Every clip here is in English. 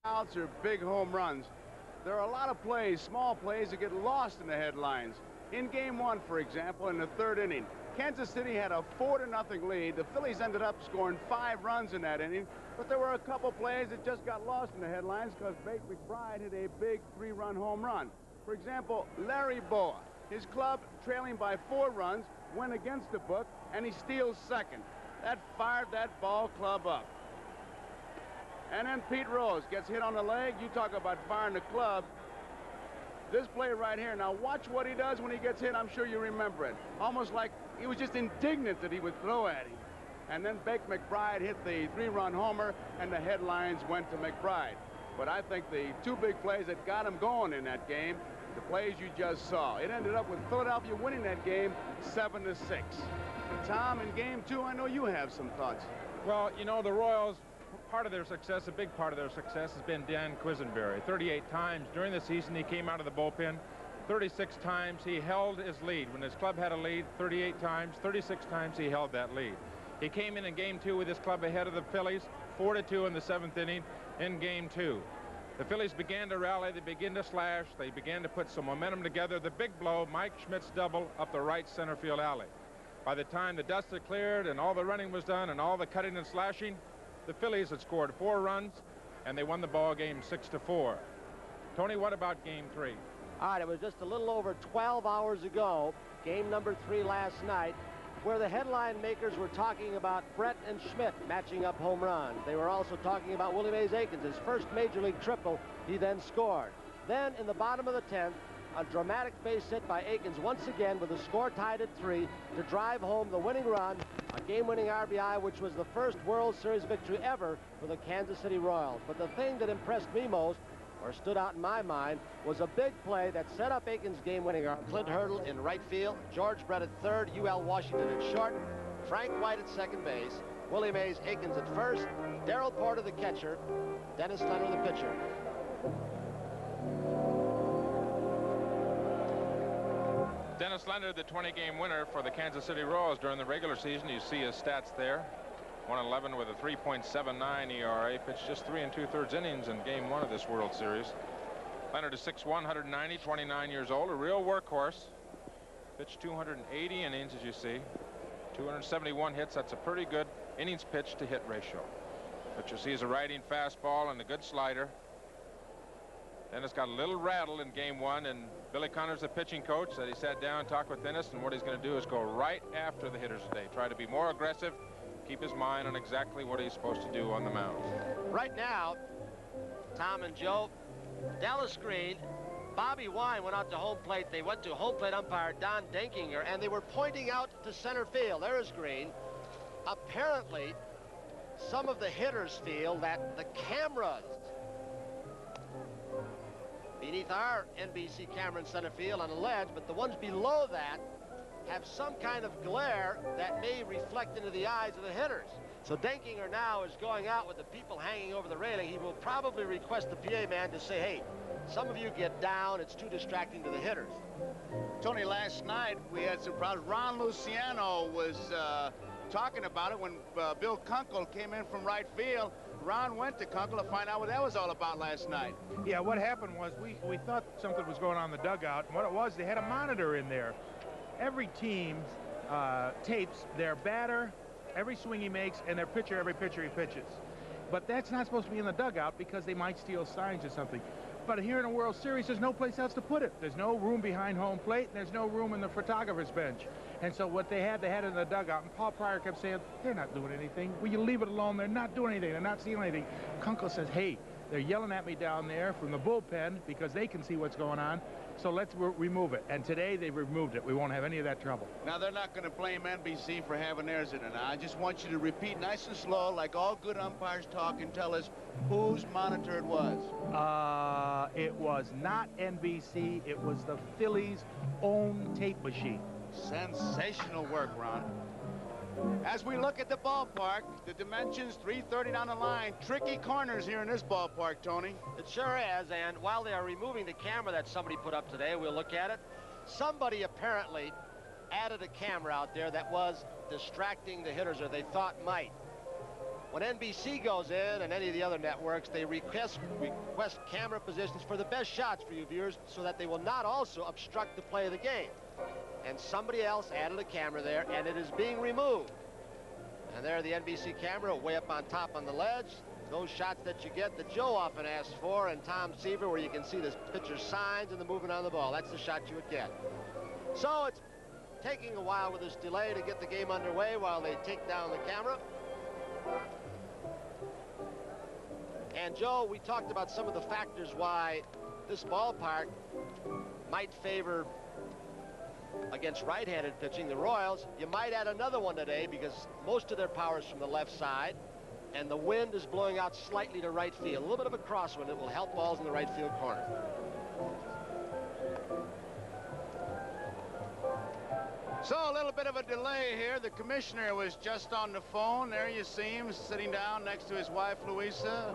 outs or big home runs. There are a lot of plays, small plays, that get lost in the headlines. In Game 1, for example, in the third inning, Kansas City had a 4-0 lead. The Phillies ended up scoring 5 runs in that inning, but there were a couple plays that just got lost in the headlines because Bake McBride hit a big 3-run home run. For example, Larry Bowa, his club trailing by 4 runs, went against the book, and he steals second. That fired that ball club up. And then Pete Rose gets hit on the leg. You talk about firing the club. This play right here, now watch what he does when he gets hit. I'm sure you remember it. Almost like he was just indignant that he would throw at him. And then Bake McBride hit the 3-run homer, and the headlines went to McBride. But I think the 2 big plays that got him going in that game, the plays you just saw. It ended up with Philadelphia winning that game 7-6. Tom, in Game 2, I know you have some thoughts. Well, you know, the Royals, part of their success, a big part of their success has been Dan Quisenberry. 38 times during the season he came out of the bullpen. 36 times he held his lead. When his club had a lead, 38 times, 36 times he held that lead. He came in Game 2 with his club ahead of the Phillies, 4-2 in the 7th inning in Game 2. The Phillies began to rally, they began to slash, they began to put some momentum together. The big blow, Mike Schmidt's double up the right center field alley. By the time the dust had cleared and all the running was done and all the cutting and slashing, the Phillies had scored 4 runs, and they won the ball game 6-4. Tony, what about Game 3? All right, it was just a little over 12 hours ago, game number 3 last night, where the headline makers were talking about Brett and Schmidt matching up home runs. They were also talking about Willie Mays Aikens, his first major league triple he then scored. Then in the bottom of the 10th, a dramatic base hit by Aikens once again with the score tied at 3 to drive home the winning run, a game-winning RBI, which was the first World Series victory ever for the Kansas City Royals. But the thing that impressed me most, or stood out in my mind, was a big play that set up Aikens' game-winning RBI. Clint Hurdle in right field, George Brett at third, U.L. Washington at short, Frank White at second base, Willie Mays Aikens at first, Darrell Porter the catcher, Dennis Leonard the pitcher. Dennis Leonard, the 20-game winner for the Kansas City Royals during the regular season. You see his stats there. 111 with a 3.79 ERA. Pitched just 3 2/3 innings in Game 1 of this World Series. Leonard is 6'1", 190, 29 years old, a real workhorse. Pitched 280 innings, as you see. 271 hits. That's a pretty good innings pitch to hit ratio. But you see is a righting fastball and a good slider. Dennis got a little rattled in Game 1, and Billy Connors, the pitching coach, said he sat down and talked with Dennis, and what he's going to do is go right after the hitters today. Try to be more aggressive, keep his mind on exactly what he's supposed to do on the mound. Right now, Tom and Joe, Dallas Green, Bobby Wine went out to home plate. They went to home plate umpire Don Denkinger, and they were pointing out to center field. There is Green. Apparently, some of the hitters feel that the cameras beneath our NBC camera in center field on the ledge, but the ones below that have some kind of glare that may reflect into the eyes of the hitters. So Denkinger now is going out with the people hanging over the railing. He will probably request the PA man to say, hey, some of you get down. It's too distracting to the hitters. Tony, last night we had some problems. Ron Luciano was talking about it when Bill Kunkel came in from right field. Ron went to Kunkel to find out what that was all about last night. Yeah, what happened was we thought something was going on in the dugout, and what it was, they had a monitor in there. Every team tapes their batter, every swing he makes, and their pitcher, every pitcher he pitches. But that's not supposed to be in the dugout because they might steal signs or something. But here in a World Series, there's no place else to put it. There's no room behind home plate, and there's no room in the photographer's bench. And so what they had it in the dugout. And Paul Pryor kept saying, they're not doing anything. Will you leave it alone? They're not doing anything. They're not stealing anything. Kunkel says, hey, they're yelling at me down there from the bullpen because they can see what's going on. So let's remove it. And today they've removed it. We won't have any of that trouble. Now, they're not going to blame NBC for having theirs in it. Now, I just want you to repeat nice and slow, like all good umpires talk, and tell us whose monitor it was. It was not NBC. It was the Phillies' own tape machine. Sensational work, Ron. As we look at the ballpark, the dimensions, 330 down the line. Tricky corners here in this ballpark, Tony. It sure is, and while they are removing the camera that somebody put up today, we'll look at it. Somebody apparently added a camera out there that was distracting the hitters, or they thought might. When NBC goes in and any of the other networks, they request camera positions for the best shots for you viewers so that they will not also obstruct the play of the game. And somebody else added a camera there, and it is being removed. And there the NBC camera way up on top on the ledge. Those shots that you get that Joe often asks for, and Tom Seaver, where you can see the pitcher's signs and the movement on the ball. That's the shot you would get. So it's taking a while with this delay to get the game underway while they take down the camera. And Joe, we talked about some of the factors why this ballpark might favor against right-handed pitching the Royals. You might add another one today because most of their power is from the left side, and the wind is blowing out slightly to right field. A little bit of a crosswind. It will help balls in the right field corner. So a little bit of a delay here. The commissioner was just on the phone. There you see him sitting down next to his wife, Louisa.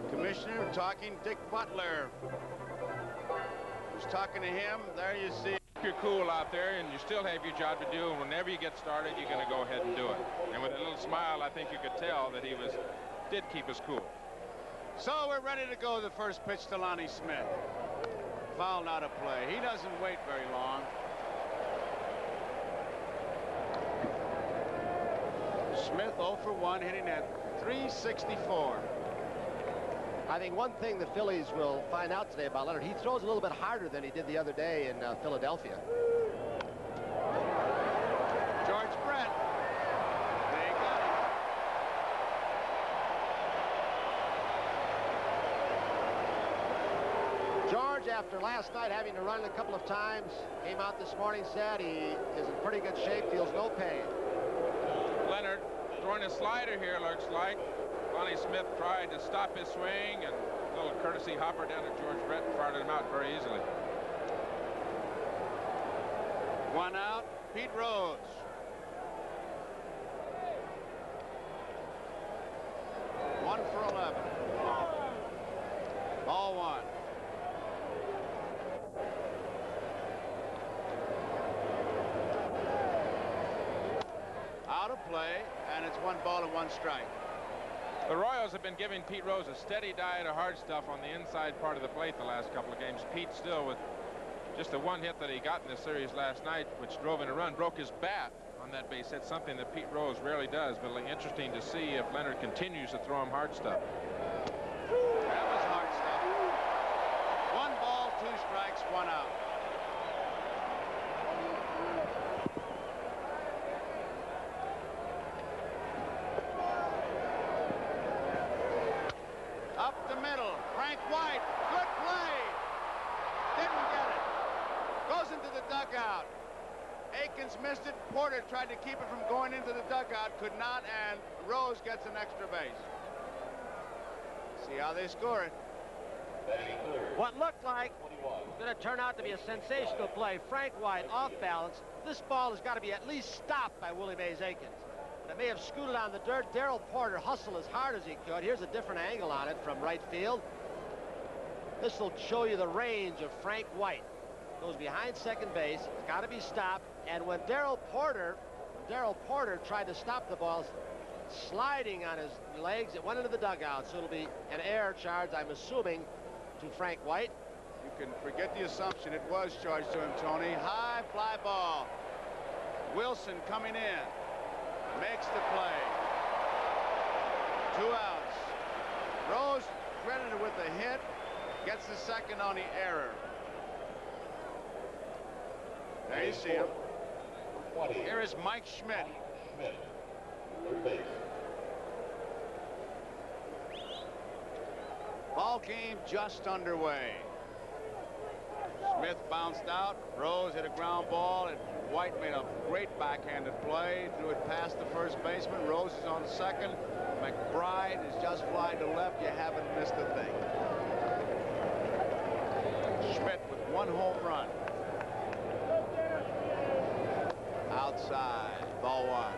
Commissioner talking Dick Butler. Who's talking to him. There you see. You're cool out there, and you still have your job to do, and whenever you get started, you're going to go ahead and do it. And with a little smile, I think you could tell that he did keep us cool. So we're ready to go. The first pitch to Lonnie Smith. Foul, not a play. He doesn't wait very long. Smith 0 for 1, hitting at .364. I think one thing the Phillies will find out today about Leonard, he throws a little bit harder than he did the other day in Philadelphia. George Brett. They got him. George, after last night having to run a couple of times, came out this morning, said he is in pretty good shape, feels no pain. Leonard throwing a slider here, looks like. Lonnie Smith tried to stop his swing, and a little courtesy hopper down to George Brett and fired him out very easily. One out, Pete Rose. One for 11. Ball one. Out of play, and it's 1 ball and 1 strike. The Royals have been giving Pete Rose a steady diet of hard stuff on the inside part of the plate the last couple of games. Pete still with just the one hit that he got in the series last night, which drove in a run, broke his bat on that base hit, something that Pete Rose rarely does. But it'll be interesting to see if Leonard continues to throw him hard stuff. That was hard stuff. 1 ball, 2 strikes, 1 out. Up the middle, Frank White, good play. Didn't get it. Goes into the dugout. Akins missed it. Porter tried to keep it from going into the dugout, could not, and Rose gets an extra base. See how they score it. What looked like going to turn out to be a sensational play. Frank White off balance. This ball has got to be at least stopped by Willie Mays Akins. It may have scooted on the dirt. Darrell Porter hustled as hard as he could. Here's a different angle on it from right field. This will show you the range of Frank White. Goes behind second base. It's got to be stopped. And when Darrell Porter tried to stop the ball, sliding on his legs, it went into the dugout. So it'll be an error charge, I'm assuming, to Frank White. You can forget the assumption. It was charged to him, Tony. High fly ball. Wilson coming in. Makes the play. 2 outs. Rose credited with the hit. Gets the second on the error. There you see him. Here is Mike Schmidt. Ball game just underway. Smith bounced out. Rose hit a ground ball, and White made a great backhanded play. Threw it past the first baseman. Rose is on second. McBride is just flying to left. You haven't missed a thing. Schmidt with 1 home run. Outside. Ball 1.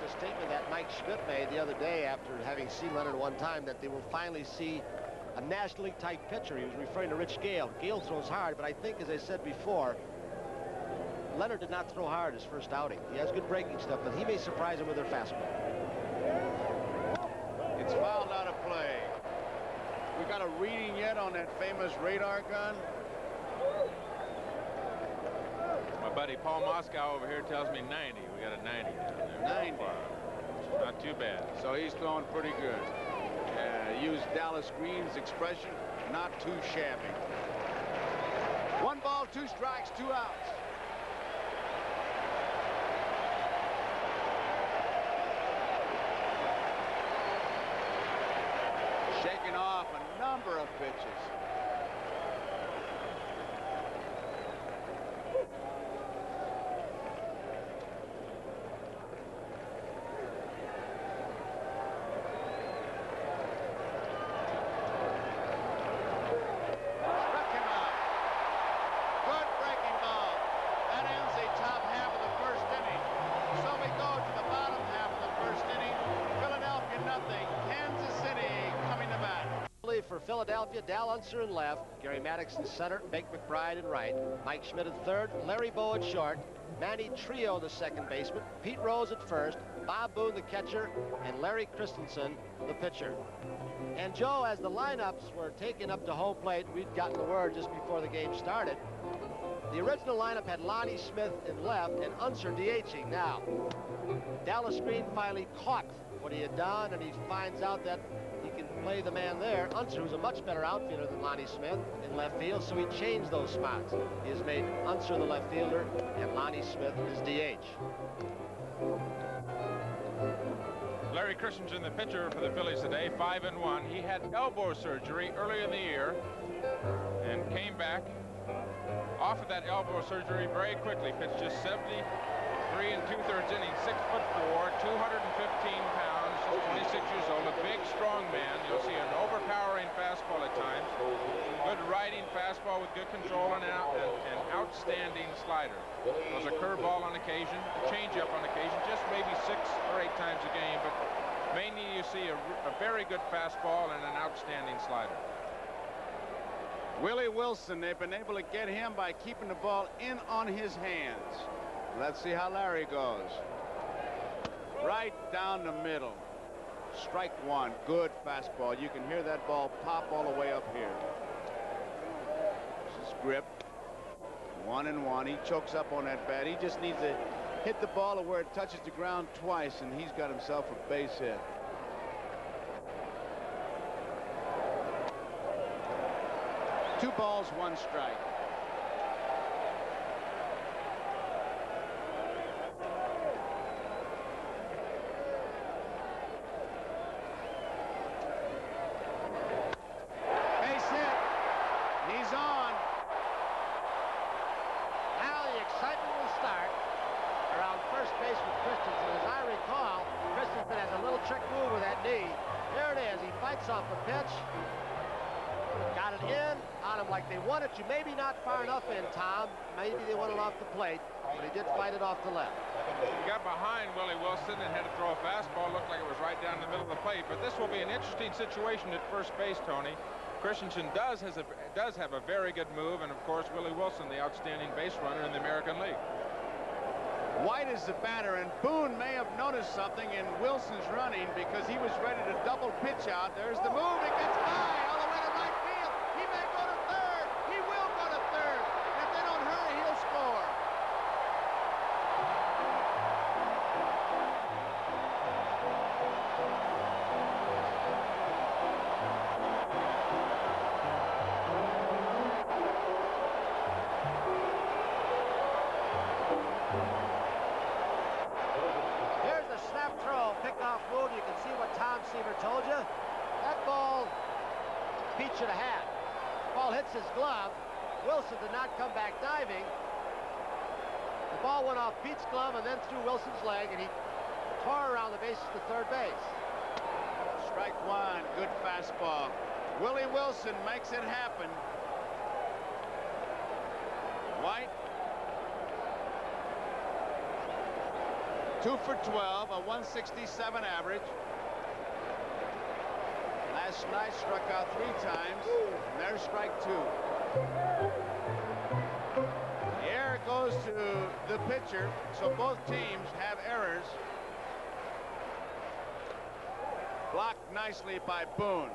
the statement that Mike Schmidt made the other day after having seen Leonard one time, that they will finally see a National League type pitcher. He was referring to Rich Gale. Gale throws hard, but I think, as I said before, Leonard did not throw hard his first outing. He has good breaking stuff, but he may surprise him with their fastball. It's fouled out of play. We got a reading yet on that famous radar gun? My buddy Paul Moscow over here tells me 90. We got a 90 down there. 90. Not too bad. So he's throwing pretty good. Use Dallas Green's expression, not too shabby. 1 ball, 2 strikes, 2 outs. Shaking off a number of pitches. For Philadelphia, Dal Unser in left, Gary Maddox in center, Bake McBride in right, Mike Schmidt in third, Larry Bow at short, Manny Trio the second baseman, Pete Rose at first, Bob Boone the catcher, and Larry Christensen the pitcher. And Joe, as the lineups were taken up to home plate, we'd gotten the word just before the game started. The original lineup had Lonnie Smith in left and Unser DHing. Now, Dallas Green finally caught what he had done, and he finds out that he can play the man there. Unser, who's a much better outfielder than Lonnie Smith in left field, so he changed those spots. He has made Unser the left fielder and Lonnie Smith his DH. Larry Christensen, the pitcher for the Phillies today, 5-1. He had elbow surgery early in the year and came back off of that elbow surgery very quickly. Pitched just 73 2/3 innings, 6'4", 215 pounds, just 26 years old, a big, strong man. You'll see an overpowering fastball at times, good riding fastball with good control, and an outstanding slider. There's a curveball on occasion, a changeup on occasion, just maybe 6 or 8 times a game, but mainly you see a very good fastball and an outstanding slider. Willie Wilson, they've been able to get him by keeping the ball in on his hands. Let's see how Larry goes. Right down the middle. Strike 1. Good fastball. You can hear that ball pop all the way up here. This is grip. 1-1. He chokes up on that bat. He just needs to hit the ball to where it touches the ground twice, and he's got himself a base hit. Two balls, 1 strike. Base hit. He's on. Now the excitement will start around first base with Christensen. As I recall, Christensen has a little trick move with that knee. There it is. He fights off the pitch. Got it in on him like they wanted to. Maybe not far enough in, Tom. Maybe they wanted off the plate, but he did fight it off the left. He got behind Willie Wilson and had to throw a fastball. Looked like it was right down the middle of the plate. But this will be an interesting situation at first base, Tony. Christensen does have a very good move, and of course Willie Wilson, the outstanding base runner in the American League. White is the batter, and Boone may have noticed something in Wilson's running because he was ready to double pitch out. There's the move. It gets by all the way to right field. He may go to third. He will go to third. And if they don't hurry, he'll score. Here's the snap throw, pick-off move. You can see what Tom Seaver told you. That ball, Pete should have had. Ball hits his glove. Wilson did not come back diving. The ball went off Pete's glove and then through Wilson's leg, and he tore around the bases to third base. Strike 1. Good fastball. Willie Wilson makes it happen. White. 2 for 12, a 167 average. Last night struck out 3 times. And there's strike 2. The error goes to the pitcher, so both teams have errors. Blocked nicely by Boone.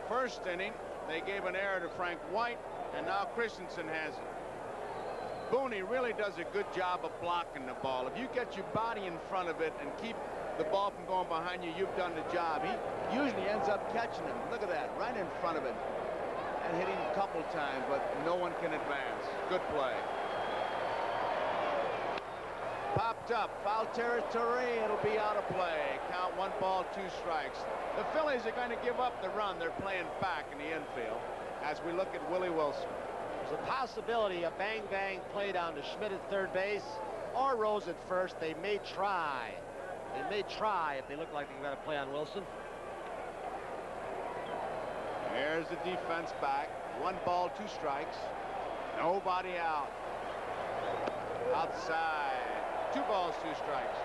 First inning, they gave an error to Frank White, and now Christensen has it. Boone really does a good job of blocking the ball. If you get your body in front of it and keep the ball from going behind you, you've done the job. He usually ends up catching him. Look at that, right in front of it. And hitting a couple times, but no one can advance. Good play. Popped up, foul territory, it'll be out of play. Count 1 ball, 2 strikes. The Phillies are going to give up the run. They're playing back in the infield as we look at Willie Wilson. There's a possibility a bang-bang play down to Schmidt at third base or Rose at first. They may try. They may try if they look like they've got a play on Wilson. There's the defense back. 1 ball, 2 strikes. Nobody out. Outside. 2 balls, 2 strikes.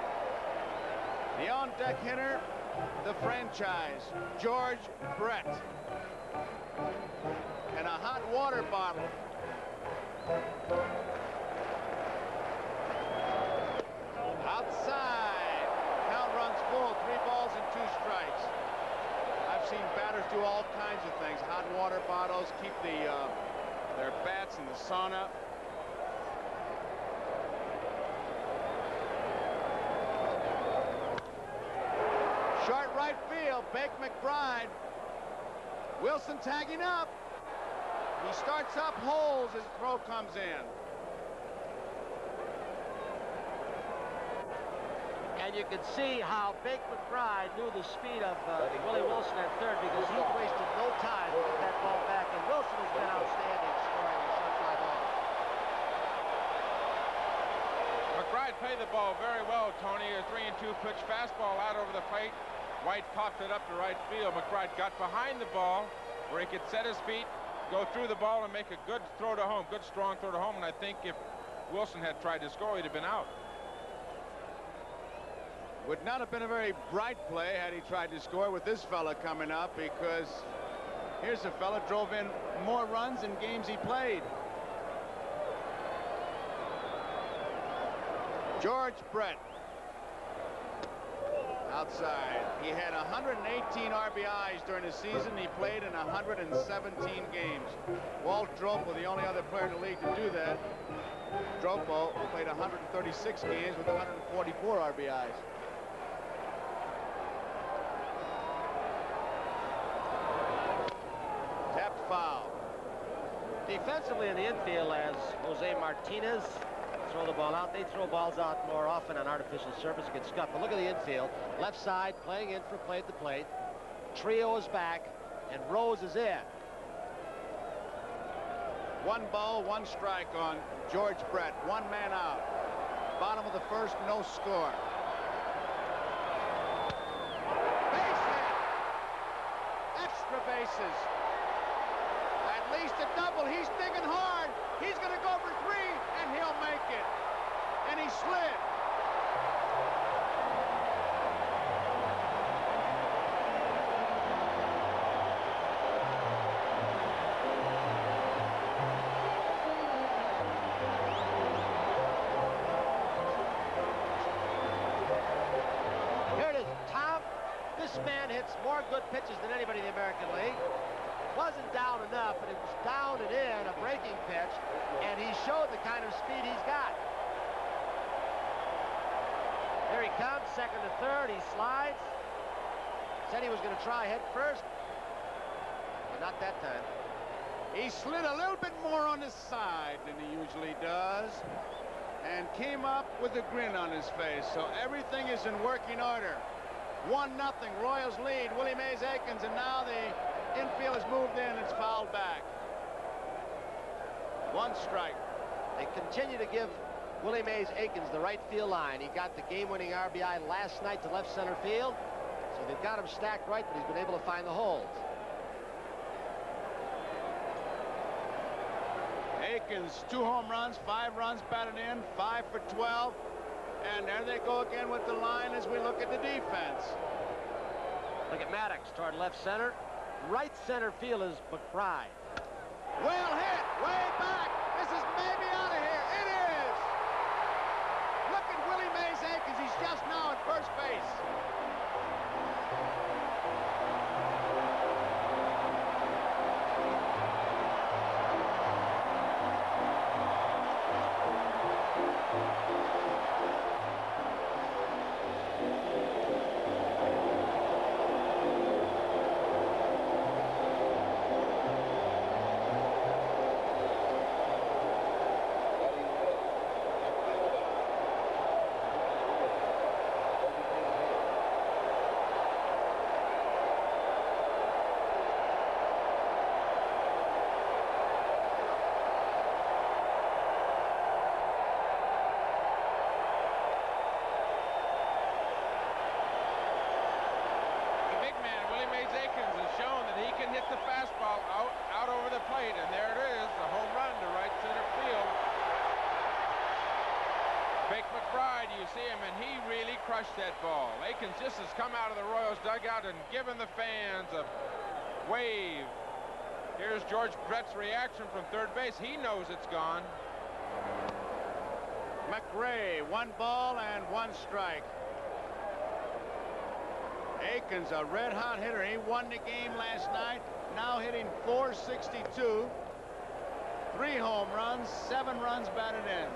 The on-deck hitter, the franchise, George Brett. And a hot water bottle. Outside. Count runs full. 3 balls and 2 strikes. I've seen batters do all kinds of things. Hot water bottles, keep their bats in the sauna. Short right field, Bake McBride. Wilson tagging up. He starts up holes as the throw comes in. And you can see how Bake McBride knew the speed of Willie Wilson at third, because he wasted no time to get that ball back. And Wilson has been outstanding scoring a short fly ball. McBride played the ball very well, Tony. A 3-2 pitch fastball out over the plate. White popped it up to right field. McBride got behind the ball where he could set his feet, go through the ball, and make a good throw to home, good strong throw to home. And I think if Wilson had tried to score, he'd have been out. Would not have been a very bright play had he tried to score with this fella coming up, because here's a fella drove in more runs in games he played. George Brett. Outside. He had 118 RBIs during the season. He played in 117 games. Walt Dropo, the only other player in the league to do that. Dropo played 136 games with 144 RBIs. Tapped foul. Defensively in the infield, as Jose Martinez throw the ball out. They throw balls out more often on artificial surface. It gets scuffed. But look at the infield. Left side playing in for play at the plate. Trio is back, and Rose is in. 1 ball, 1 strike on George Brett. 1 man out. Bottom of the first, no score. Base hit. Extra bases. At least a double. He's digging hard. He's going to go for 3, and he'll make it. And he slid. Here it is. Tom, this man hits more good pitches than anybody in the American League. Wasn't down enough, but it was down and in, a breaking pitch, and he showed the kind of speed he's got. Here he comes, second to third, he slides. Said he was going to try head first, but not that time. He slid a little bit more on his side than he usually does, and came up with a grin on his face. So everything is in working order. 1-0, Royals lead, Willie Mays Aikens, and now the infield has moved in. It's fouled back. 1 strike. They continue to give Willie Mays Aikens the right field line. He got the game-winning RBI last night to left center field, so they've got him stacked right, but he's been able to find the holes. Aikens, 2 home runs, 5 runs batted in, 5 for 12. And there they go again with the line as we look at the defense. Look at Maddox toward left center. Right center field is McBride. Well hit, way back. This is maybe out of here. It is. Look at Willie Mays Aikens. He's just now at first base. That ball. Aikens just has come out of the Royals dugout and given the fans a wave. Here's George Brett's reaction from third base. He knows it's gone. McRae, 1 ball and 1 strike. Aikens, a red-hot hitter. He won the game last night. Now hitting .462. 3 home runs, 7 runs batted in.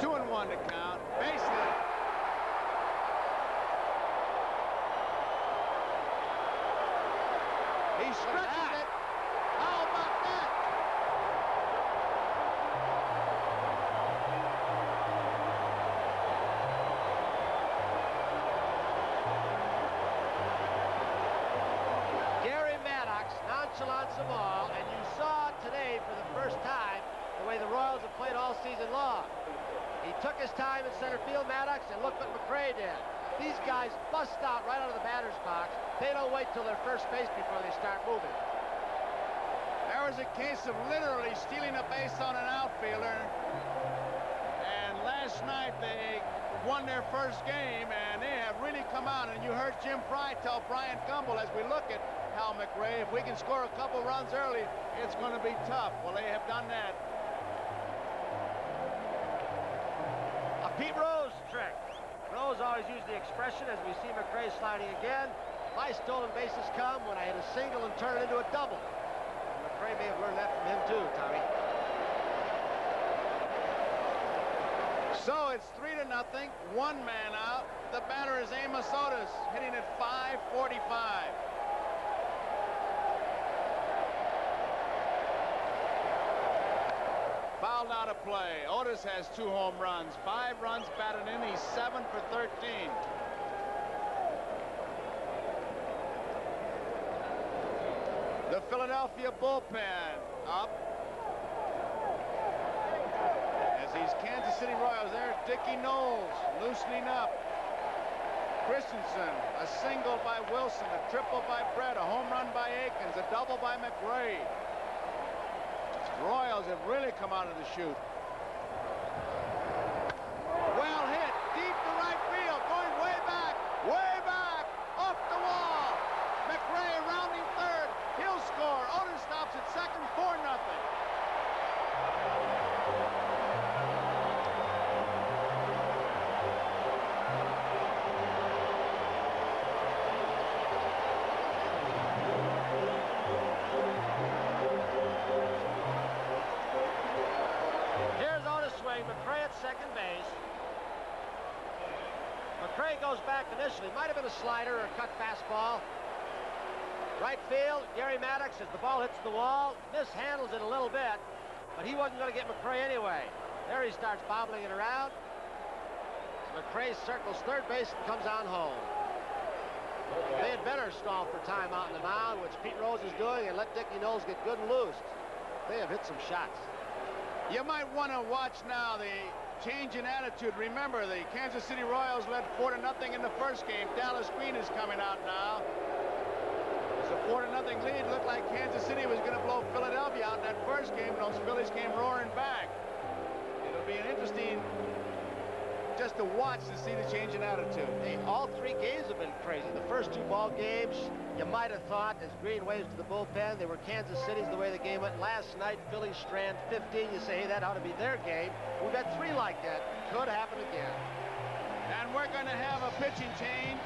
2-1 to count. Base hit. He stretches it. How about that? Gary Maddox nonchalants the ball, and you saw today for the first time the way the Royals have played all season long. He took his time in center field, Maddox, and look what McRae did. These guys bust out right out of the batter's box. They don't wait till their first base before they start moving. There was a case of literally stealing a base on an outfielder. And last night they won their first game, and they have really come out. And you heard Jim Fry tell Brian Gumbel as we look at Hal McRae, if we can score a couple runs early, it's going to be tough. Well, they have done that. Pete Rose trick. Rose always used the expression as we see McRae sliding again. My stolen bases come when I hit a single and turn it into a double. McRae may have learned that from him too, Tommy. So it's 3-0, 1 man out. The batter is Amos Otis, hitting at .545. Fouled out of play. Otis has 2 home runs, 5 runs batted in. He's 7 for 13. The Philadelphia bullpen up. As these Kansas City Royals, there's Dickie Knowles loosening up. Christensen, a single by Wilson, a triple by Brett, a home run by Aikens, a double by McRae. Royals have really come out of the chute. Well hit, deep to right field, going way back, off the wall. McRae rounding third, he'll score. Otis stops at second, 4-0. McRae at second base. McRae goes back initially. Might have been a slider or a cut fastball. Right field, Gary Maddox, as the ball hits the wall, mishandles it a little bit, but he wasn't going to get McRae anyway. There he starts bobbling it around. McRae circles third base and comes on home. They had better stall for time out in the mound, which Pete Rose is doing, and let Dickie Knowles get good and loose. They have hit some shots. You might want to watch now the change in attitude. Remember, the Kansas City Royals led 4-0 in the first game. Dallas Green is coming out now. It's a 4-0 lead. Looked like Kansas City was going to blow Philadelphia out in that first first game, those Phillies came roaring back. It'll be an interesting just to watch to see the change in attitude. Hey, all 3 games have been crazy. The first 2 ball games, you might have thought, as Green waves to the bullpen, they were Kansas City's the way the game went. Last night, Phillies strand 15. You say, hey, that ought to be their game. We've had 3 like that. Could happen again. And we're going to have a pitching change.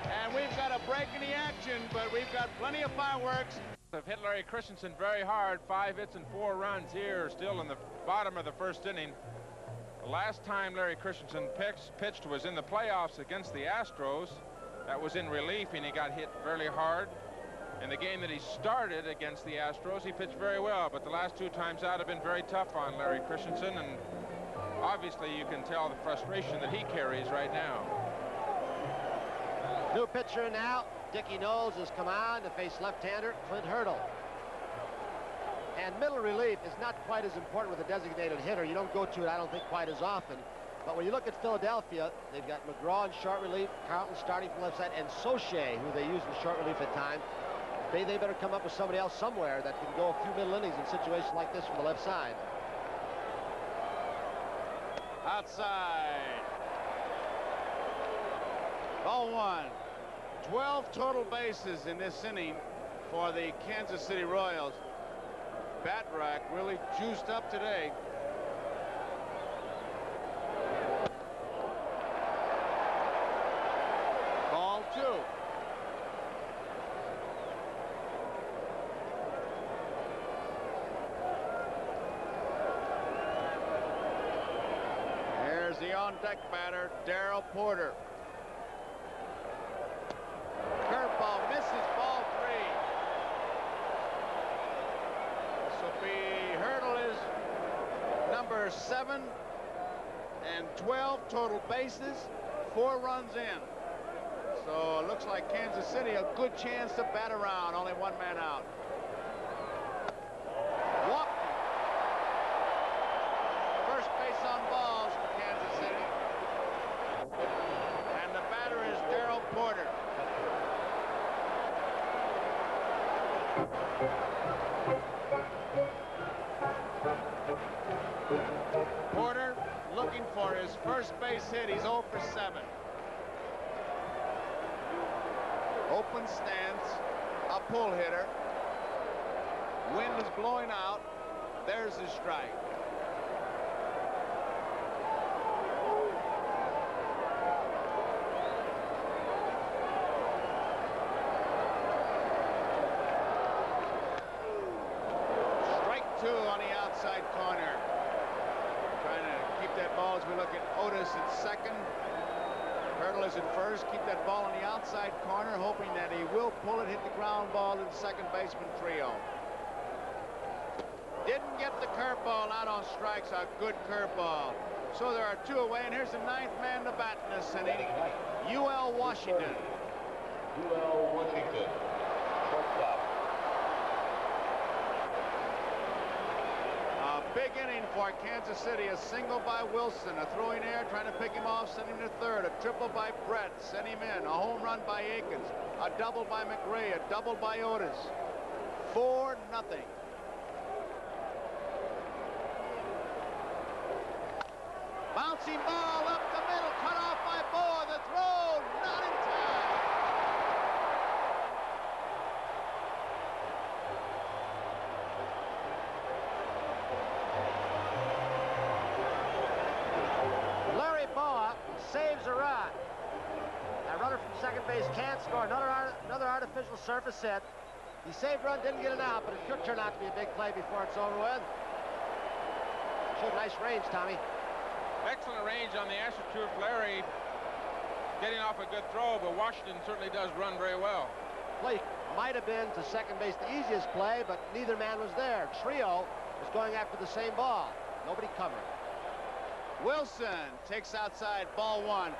And we've got a break in the action, but we've got plenty of fireworks. Have hit Larry Christensen very hard. 5 hits and 4 runs here, still in the bottom of the first inning. The last time Larry Christensen pitched was in the playoffs against the Astros. That was in relief, and he got hit fairly hard. In the game that he started against the Astros, he pitched very well, but the last 2 times out have been very tough on Larry Christensen, and obviously you can tell the frustration that he carries right now. New pitcher now. Dickie Knowles has come on to face left-hander Clint Hurdle. And middle relief is not quite as important with a designated hitter. You don't go to it, I don't think, quite as often. But when you look at Philadelphia, they've got McGraw in short relief, Carlton starting from left side, and Soche, who they use in short relief at times. They better come up with somebody else somewhere that can go a few middle innings in situations like this from the left side. Outside. Ball 1. 12 total bases in this inning for the Kansas City Royals. Bat rack really juiced up today. Ball 2. Here's the on-deck batter, Darrell Porter. Curveball misses, ball 3. This will be Hurdle is number 7 and 12 total bases, 4 runs in. So it looks like Kansas City a good chance to bat around, only 1 man out. Walk. First base on balls for Kansas City. And the batter is Darrell Porter. Porter looking for his first base hit. He's 0 for 7. Open stance, a pull hitter. Wind is blowing out. There's his strike. Strike 2 on the outside corner. Trying to keep that ball as we look at Otis at second. Hurdle is at first. Keep that ball on the outside corner, hoping that he will pull it, hit the ground ball to the second baseman trio. Didn't get the curveball out on strikes. A good curveball. So there are 2 away, and here's the 9th man to bat in this inning, UL Washington. UL Washington, shortstop. Big inning for Kansas City. A single by Wilson, a throwing error, trying to pick him off, send him to third. A triple by Brett, send him in. A home run by Aikens. A double by McRae. A double by Otis. 4-0. Bouncing ball up the middle, cut off by Boa. The throw, not in time. Larry Boa saves a run. That runner from second base can't score. Another artificial surface hit. He saved run, didn't get it out, but it could turn out to be a big play before it's over with. Showed nice range, Tommy. Excellent range on the AstroTurf. Larry getting off a good throw, but Washington certainly does run very well. Play might have been to second base the easiest play, but neither man was there. Trio was going after the same ball. Nobody covered. Wilson takes outside, ball 1.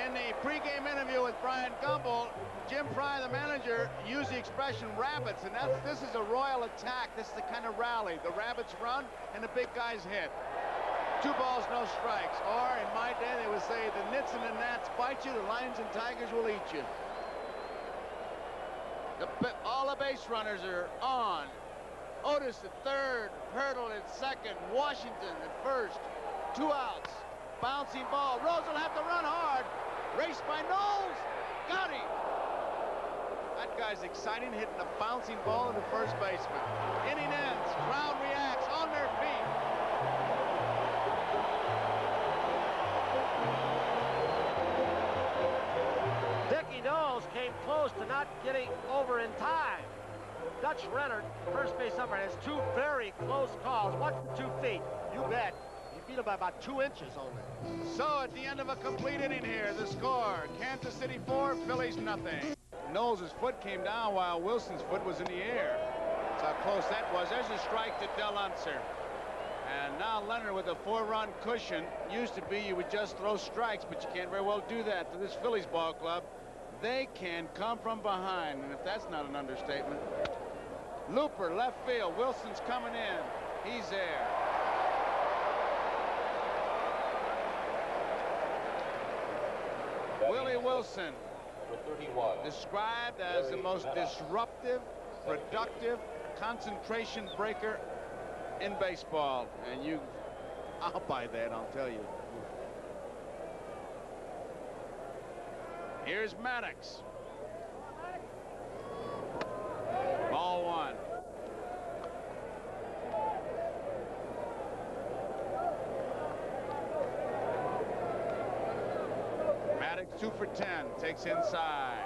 In the pregame interview with Brian Gumbel, Jim Fry, the manager, used the expression rabbits, and this is a royal attack. This is the kind of rally. The rabbits run and the big guys hit. 2 balls, no strikes. Or in my day, they would say the nits and the gnats bite you, the lions and tigers will eat you. All the base runners are on. Otis at third, Hurdle at second, Washington at first. 2 outs. Bouncing ball. Rose will have to run hard. Raced by Knowles. Got him. That guy's exciting, hitting a bouncing ball into first baseman. Inning ends. Crowd reacts on their feet. Dickie Knowles came close to not getting over in time. Dutch Renner, first base umpire, has 2 very close calls. Watch the 2 feet. You bet. He beat him by about 2 inches only. So at the end of a complete inning here, the score, Kansas City 4, Phillies nothing. Knowles' foot came down while Wilson's foot was in the air. That's how close that was. There's a strike to Del Unser. And now Leonard with a 4-run cushion. Used to be you would just throw strikes, but you can't very well do that to this Phillies ball club. They can come from behind, and if that's not an understatement. Looper, left field. Wilson's coming in. He's there. Willie Wilson, Number 31. described as the most disruptive, productive concentration breaker in baseball. And I'll buy that, I'll tell you. Here's Maddox. Ball 1. Maddox 2 for 10, takes inside,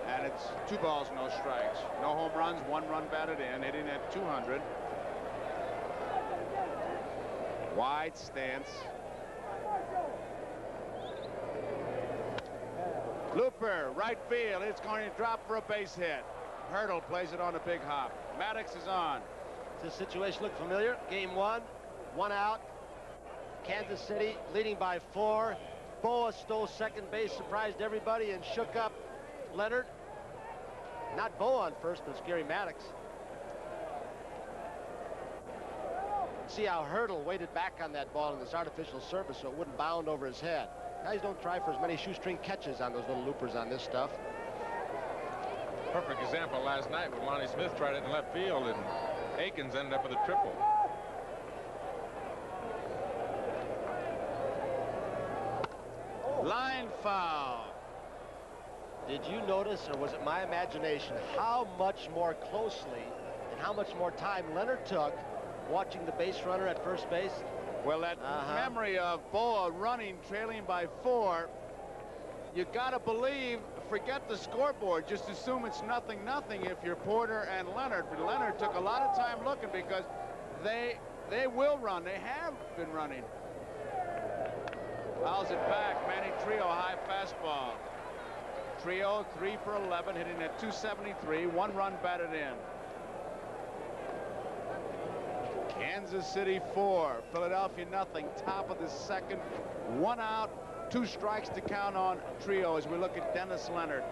and it's 2 balls, no strikes. No home runs, 1 run batted in, hitting at 200. Wide stance. Looper, right field. It's going to drop for a base hit. Hurdle plays it on a big hop. Maddox is on. Does this situation look familiar? Game 1, 1 out. Kansas City leading by 4. Boa stole second base, surprised everybody, and shook up Leonard. Not Boa on first, but it's Gary Maddox. See how Hurdle waited back on that ball in this artificial surface so it wouldn't bound over his head. Guys don't try for as many shoestring catches on those little loopers on this stuff. Perfect example last night when Lonnie Smith tried it in left field and Akins ended up with a triple. Line foul. Did you notice, or was it my imagination, how much more closely and how much more time Leonard took watching the base runner at first base? Well, that memory of Boa running, trailing by 4, you got to believe, forget the scoreboard, just assume it's 0-0 if you're Porter and Leonard. But Leonard took a lot of time looking because they will run. They have been running. Fouls it back. Manny Trio, high fastball. Trio 3 for 11, hitting at 273, 1 run batted in. Kansas City 4, Philadelphia nothing. Top of the second, 1 out, 2 strikes to count on Trio as we look at Dennis Leonard.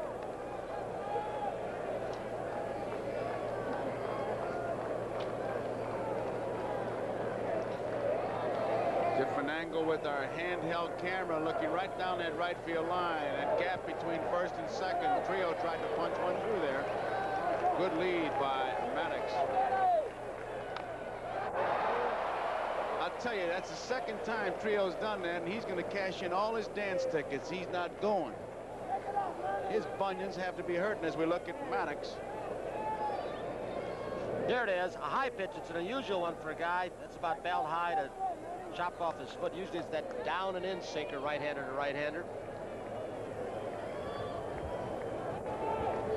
Different angle with our handheld camera, looking right down that right field line. That gap between first and second. Trio tried to punch one through there. Good lead by Maddox. I'll tell you, that's the second time Trio's done that, and he's going to cash in all his dance tickets. He's not going. His bunions have to be hurting as we look at Maddox. There it is, a high pitch. It's an unusual one for a guy that's about belt high to chop off his foot. Usually it's that down and in sinker, right-hander to right-hander.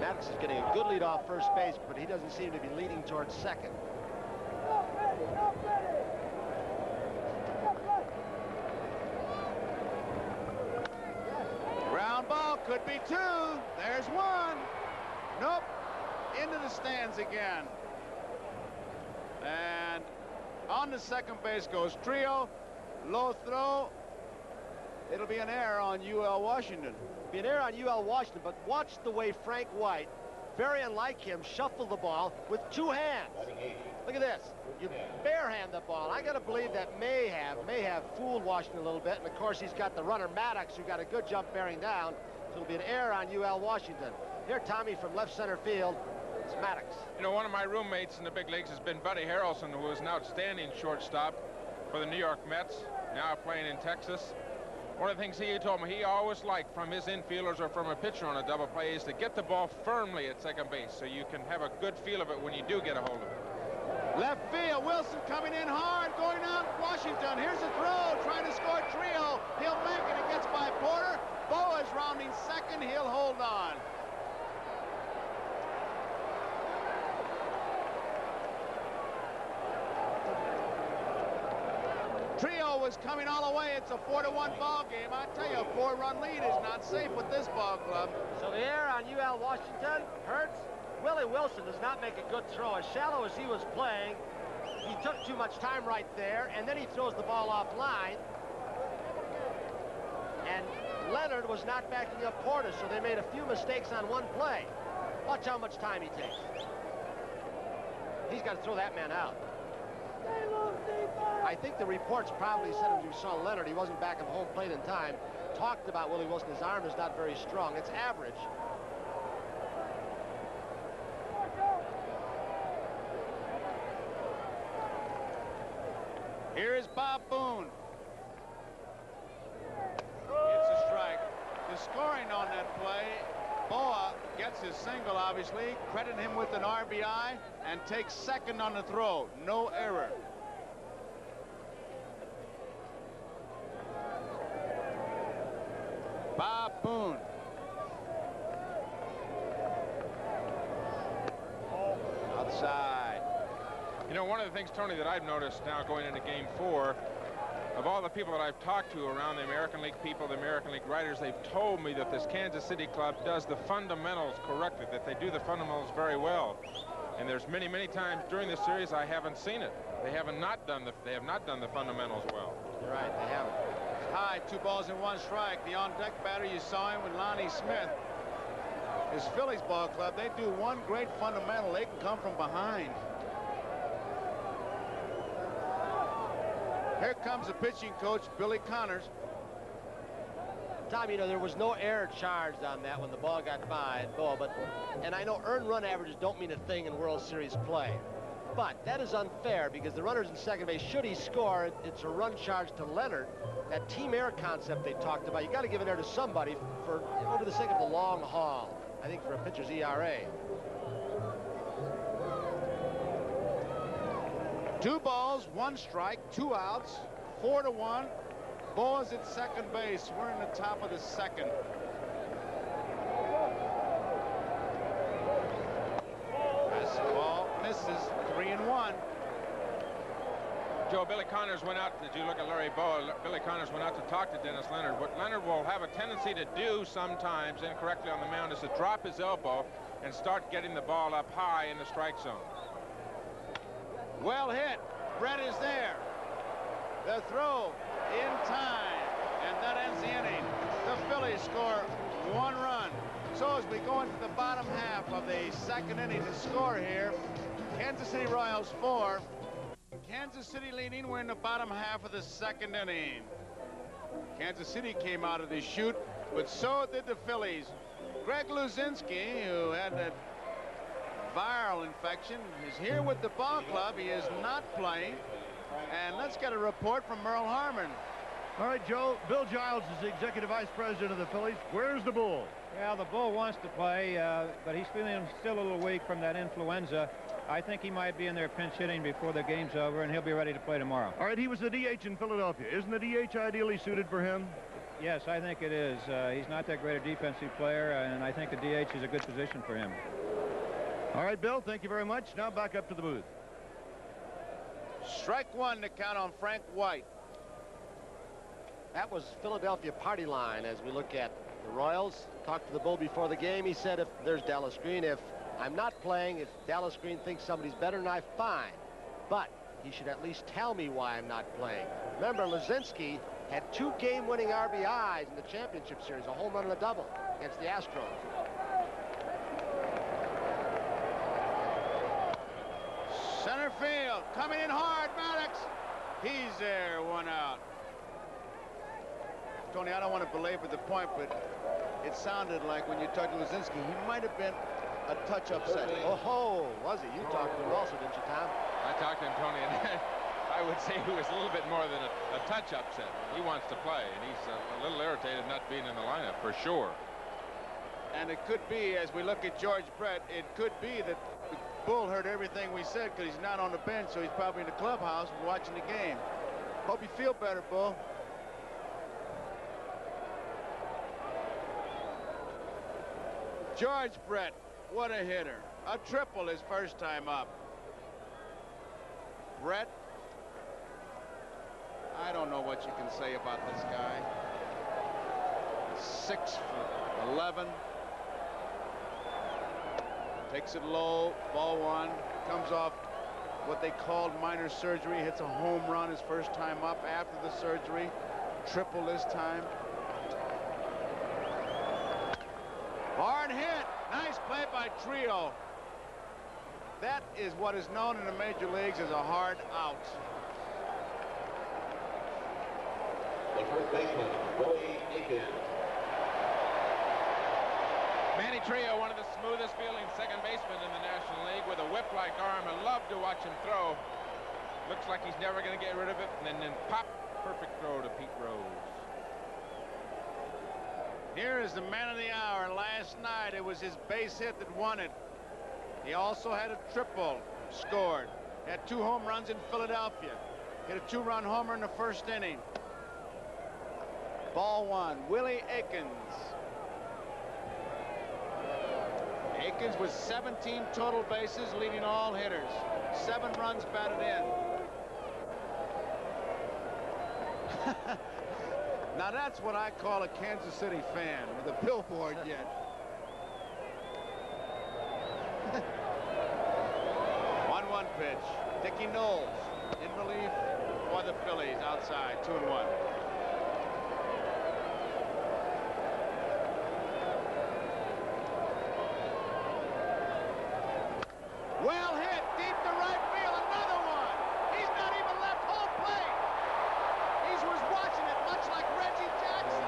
Maddox is getting a good lead off first base, but he doesn't seem to be leading towards second. Ground ball, could be 2. There's 1. Nope. Into the stands again. And on the second base goes Trio. Low throw. It'll be an error on UL Washington. Be an error on UL Washington, but watch the way Frank White, very unlike him, shuffled the ball with 2 hands. Look at this. You barehand the ball. I got to believe that may have fooled Washington a little bit. And of course, he's got the runner Maddox, who got a good jump bearing down. So it'll be an error on UL Washington. Here, Tommy from left center field. It's Maddox. You know, one of my roommates in the big leagues has been Buddy Harrelson, who is an outstanding shortstop for the New York Mets, now playing in Texas. One of the things he told me he always liked from his infielders or from a pitcher on a double play is to get the ball firmly at second base so you can have a good feel of it when you do get a hold of it. Left field, Wilson coming in hard, going out, Washington. Here's a throw, trying to score Trio. He'll make it. It gets by Porter. Boa is rounding second. He'll hold on. Trio was coming all the way. It's a 4-1 ball game. I tell you, a 4-run lead is not safe with this ball club. So the error on UL Washington hurts. Willie Wilson does not make a good throw. As shallow as he was playing, he took too much time right there, and then he throws the ball offline. And Leonard was not backing up Porter, so they made a few mistakes on one play. Watch how much time he takes. He's got to throw that man out. I think the reports probably said as you saw Leonard, he wasn't back at home plate in time. Talked about Willie Wilson. His arm is not very strong. It's average. Here is Bob Boone. It's a strike. The scoring on that play, Boa gets his single, obviously, credit him with an RBI, and takes second on the throw. No error. Bob Boone. Outside. You know, one of the things, Tony, that I've noticed now going into Game 4, of all the people that I've talked to around the American League people, the American League writers, they've told me that this Kansas City club does the fundamentals correctly, that they do the fundamentals very well. And there's many, many times during this series I haven't seen it. They have not done the fundamentals well. You're right, they haven't. High, 2 balls and 1 strike. The on-deck batter, you saw him with Lonnie Smith. His Phillies ball club, they do one great fundamental. They can come from behind. Here comes the pitching coach, Billy Connors. Tom, you know, there was no error charged on that when the ball got by Boa, and I know earned run averages don't mean a thing in World Series play. But that is unfair because the runner's in second base. Should he score, it's a run charge to Leonard. That team air concept they talked about, you got to give it air to somebody for over the sake of the long haul. I think for a pitcher's ERA. 2 balls, 1 strike, 2 outs, 4-1. Boa's at second base. We're in the top of the second. Fastball misses. 3-1. Joe, Billy Connors went out. Did you look at Larry Boa? Billy Connors went out to talk to Dennis Leonard. What Leonard will have a tendency to do sometimes incorrectly on the mound is to drop his elbow and start getting the ball up high in the strike zone. Well hit. Brett is there. The throw in time, and that ends the inning. The Phillies score 1 run. So as we go into the bottom half of the second inning to score here, Kansas City Royals 4. Kansas City leading. We're in the bottom half of the second inning. Kansas City came out of the chute, but so did the Phillies. Greg Luzinski, who had that viral infection, is here with the ball club. He is not playing. And let's get a report from Merle Harmon. All right, Joe. Bill Giles is the executive vice president of the Phillies. Where's the Bull? Well, the Bull wants to play, but he's feeling still a little weak from that influenza. I think he might be in there pinch hitting before the game's over, and he'll be ready to play tomorrow. All right, he was the DH in Philadelphia. Isn't the DH ideally suited for him? Yes, I think it is. He's not that great a defensive player, and I think the DH is a good position for him. All right, Bill, thank you very much. Now back up to the booth. Strike 1 to count on Frank White. That was Philadelphia party line as we look at the Royals. Talked to the Bull before the game. He said, if there's Dallas Green, if I'm not playing, if Dallas Green thinks somebody's better than I, fine. But he should at least tell me why I'm not playing. Remember, Luzinski had 2 game-winning RBIs in the championship series, a home run and a double against the Astros. Center field, coming in hard, Maddox. He's there, 1 out. Tony, I don't want to belabor the point, but it sounded like when you talked to Luzinski, he might have been a touch upset. Oh, was he? You talked to him also, didn't you, Tom? I talked to him, Tony, and I would say he was a little bit more than a touch upset. He wants to play, and he's a little irritated not being in the lineup, for sure. And it could be, as we look at George Brett, it could be that the Bull heard everything we said because he's not on the bench, so he's probably in the clubhouse watching the game. Hope you feel better, Bull. George Brett, what a hitter. A triple his first time up. Brett, I don't know what you can say about this guy. 6'11". Takes it low, ball one, comes off what they called minor surgery, hits a home run his first time up after the surgery, triple this time. Hard hit, nice play by Trio. That is what is known in the major leagues as a hard out. The first baseman, Willie Aikens. Manny Trio, one of the smoothest fielding second basemen in the National League with a whip-like arm. I love to watch him throw. Looks like he's never going to get rid of it. And then pop, perfect throw to Pete Rose. Here is the man of the hour. Last night it was his base hit that won it. He also had a triple scored. Had 2 home runs in Philadelphia. Hit a 2-run homer in the first inning. Ball one, Willie Aikens. Aikens with 17 total bases, leading all hitters. 7 runs batted in. Now that's what I call a Kansas City fan with a billboard yet. 1-1 pitch. Dickie Knowles in relief for the Phillies outside, 2-1. Well hit, deep to right field, another one. He's not even left home plate. He was watching it much like Reggie Jackson.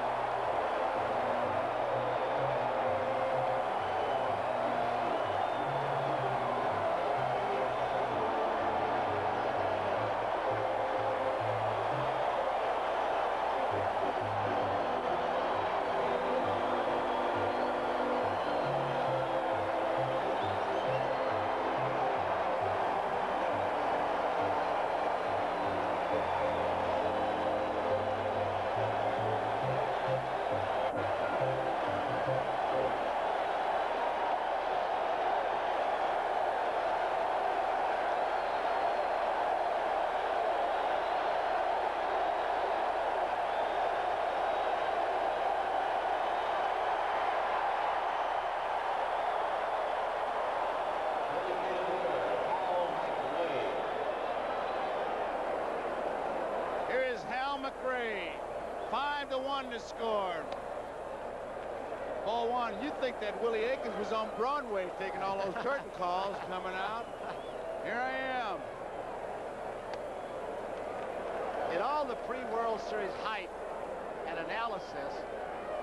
McRae, 5-1 to score. Ball one. You think that Willie Aikens was on Broadway taking all those curtain calls coming out. Here I am. In all the pre-World Series hype and analysis,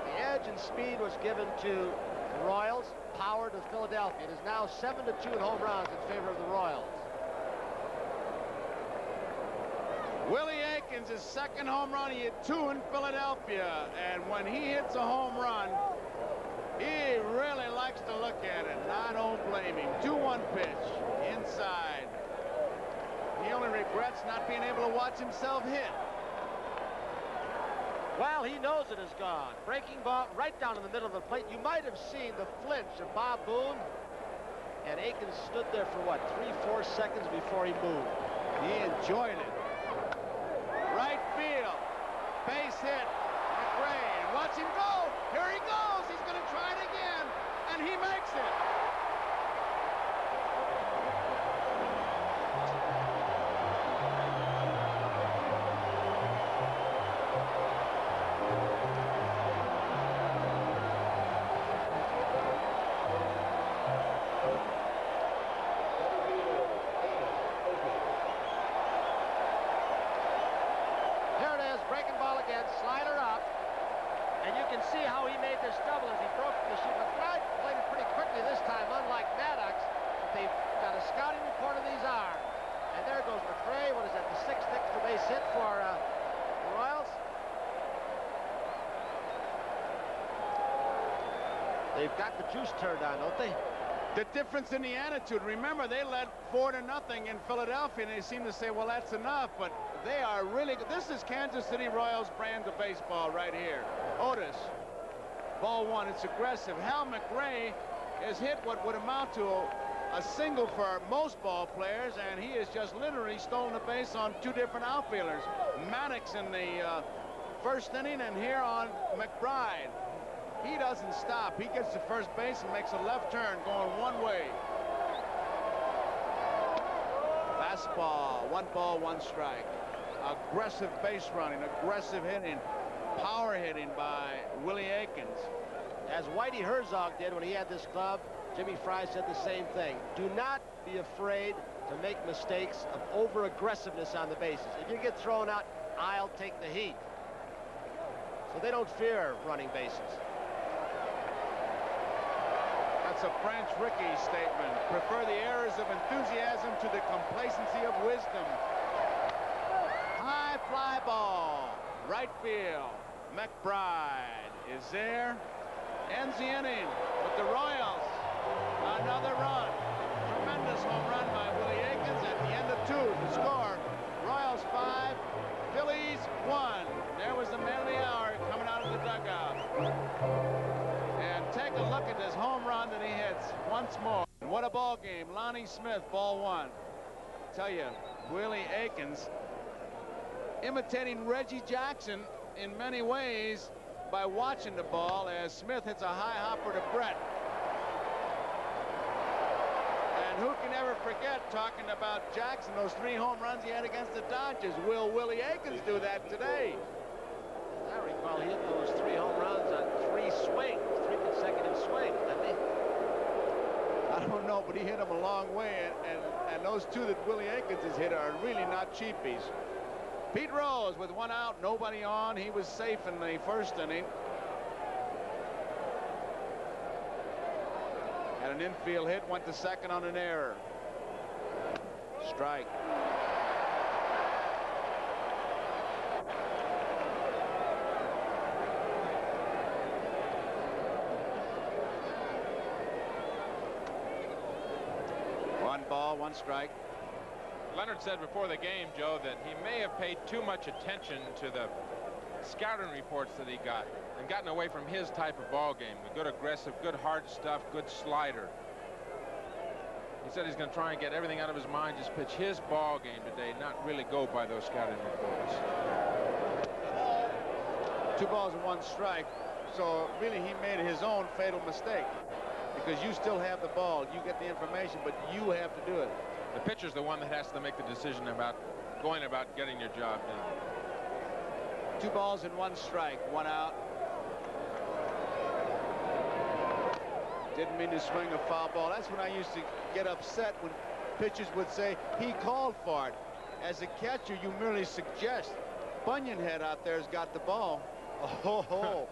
the edge and speed was given to the Royals, power to Philadelphia. It is now 7-2 in home runs in favor of the Royals. Willie Aikens, his second home run. He hit 2 in Philadelphia, and when he hits a home run, he really likes to look at it, and I don't blame him. 2-1 pitch inside. He only regrets not being able to watch himself hit. Well, he knows it is gone. Breaking ball right down in the middle of the plate. You might have seen the flinch of Bob Boone, and Aikens stood there for what, 3-4 seconds before he moved. He enjoyed it. Right field, base hit, McRae, and watch him go. Here he goes. He's going to try it again, and he makes it. And you can see how he made this double as he broke the shoot. McBride played it pretty quickly this time, unlike Maddox. But they've got a scouting report of these are. And there goes McRae. What is that, the 6th extra base hit for the Royals? They've got the juice turned on, don't they? The difference in the attitude. Remember, they led 4-0 in Philadelphia, and they seem to say, well, that's enough. But they are really good. This is Kansas City Royals brand of baseball right here. Otis, ball 1. It's aggressive. Hal McRae has hit what would amount to a single for most ball players, and he has just literally stolen a base on 2 different outfielders. Maddox in the first inning, and here on McBride. He doesn't stop. He gets to first base and makes a left turn going one way. Fastball, 1 ball, 1 strike. Aggressive base running, aggressive hitting, power hitting by Willie Aikens. As Whitey Herzog did when he had this club, Jimmy Fry said the same thing. Do not be afraid to make mistakes of over-aggressiveness on the bases. If you get thrown out, I'll take the heat. So they don't fear running bases. That's a French Rickey statement. Prefer the errors of enthusiasm to the complacency of wisdom. High fly ball, right field. McBride is there. Ends the inning with the Royals. Another run. Tremendous home run by Willie Aikens at the end of 2 to score. Royals 5, Phillies 1. There was the man of the hour coming out of the dugout. And take a look at this home run that he hits once more. What a ball game. Lonnie Smith, ball 1. Tell you, Willie Aikens imitating Reggie Jackson in many ways by watching the ball as Smith hits a high hopper to Brett. And who can ever forget, talking about Jackson, those 3 home runs he had against the Dodgers? Will Willie Aikens do that today? I recall he hit those 3 home runs on 3 swings, 3 consecutive swings, didn't he? I don't know, but he hit them a long way, and those 2 that Willie Aikens has hit are really not cheapies. Pete Rose with 1 out, nobody on. He was safe in the first inning. And an infield hit, went to second on an error. Strike. One ball, 1 strike. Leonard said before the game, Joe, that he may have paid too much attention to the scouting reports that he got and gotten away from his type of ball game. The good aggressive, good hard stuff, good slider. He said he's going to try and get everything out of his mind, just pitch his ball game today, not really go by those scouting reports. 2 balls and 1 strike. So really he made his own fatal mistake, because you still have the ball. You get the information, but you have to do it. The pitcher's the one that has to make the decision about going about getting your job done. 2 balls and 1 strike, 1 out. Didn't mean to swing a foul ball. That's when I used to get upset when pitchers would say he called for it. As a catcher, you merely suggest. Bunyanhead out there has got the ball. Oh,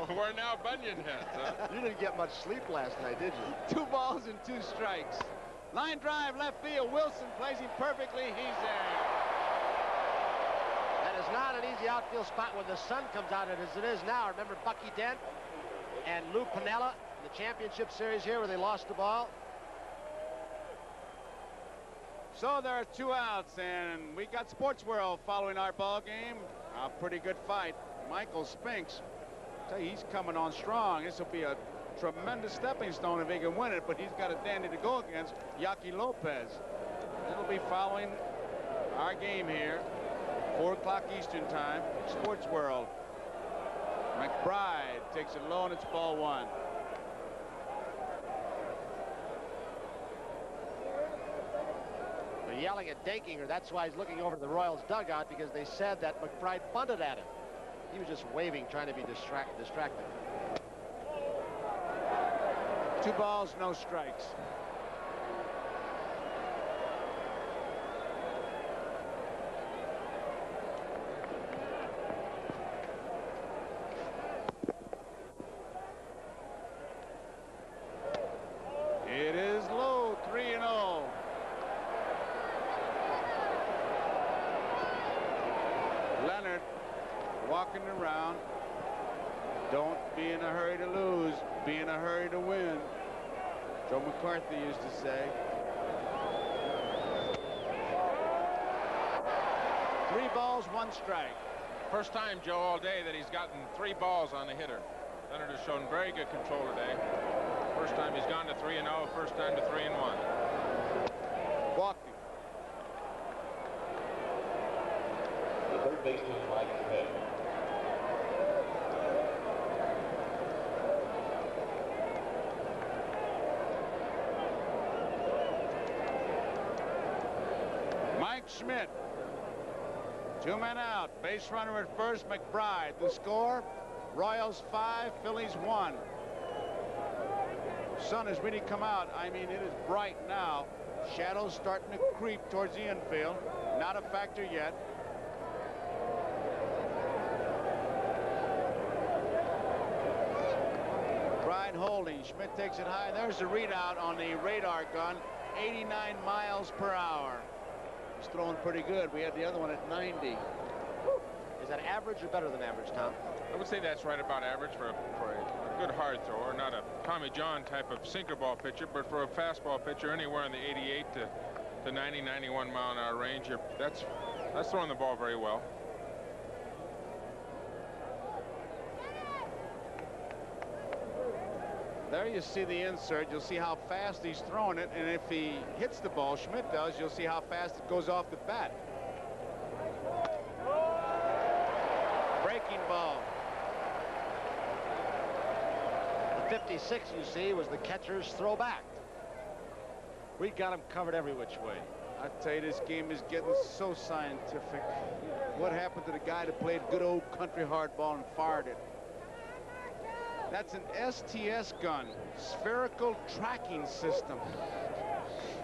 We're now Bunyanheads, huh? You didn't get much sleep last night, did you? 2 balls and 2 strikes. Line drive, left field. Wilson plays him perfectly. He's there. That is not an easy outfield spot when the sun comes out as it is now. Remember Bucky Dent and Lou Piniella in the championship series here where they lost the ball? So there are 2 outs, and we got Sports World following our ball game. A pretty good fight. Michael Spinks, I tell you, he's coming on strong. This will be a tremendous stepping stone if he can win it, but he's got a dandy to go against, Yaki Lopez. It'll be following our game here, 4 o'clock Eastern time, Sports World. McBride takes it low, and it's ball 1. They're yelling at Dankinger. That's why he's looking over to the Royals dugout, because they said that McBride bunted at him. He was just waving, trying to be distracted. 2 balls, no strikes. walking around. Don't be in a hurry to lose, be in a hurry to win. Joe McCarthy used to say. 3 balls, 1 strike. First time, Joe, all day that he's gotten 3 balls on the hitter. Leonard has shown very good control today. First time he's gone to 3-0. First time to 3-1. Walking. The third baseman, Mike Schmidt. Mike Schmidt. 2 men out. Base runner at first, McBride. The score, Royals 5, Phillies 1. Sun has really come out. I mean, it is bright now. Shadows starting to creep towards the infield. Not a factor yet. McBride holding. Schmidt takes it high. There's the readout on the radar gun. 89 miles per hour. He's throwing pretty good. We had the other one at 90. Is that average or better than average, Tom? I would say that's right about average for a good hard thrower. Not a Tommy John type of sinker ball pitcher, but for a fastball pitcher, anywhere in the 88 to 90, 91 mile an hour range, that's throwing the ball very well. There you see the insert. You'll see how fast he's throwing it, and if he hits the ball, Schmidt does, you'll see how fast it goes off the bat. Breaking ball. The 56, you see, was the catcher's throwback. We got him covered every which way. I tell you, this game is getting so scientific. What happened to the guy that played good old country hardball and fired it? That's an STS gun, spherical tracking system.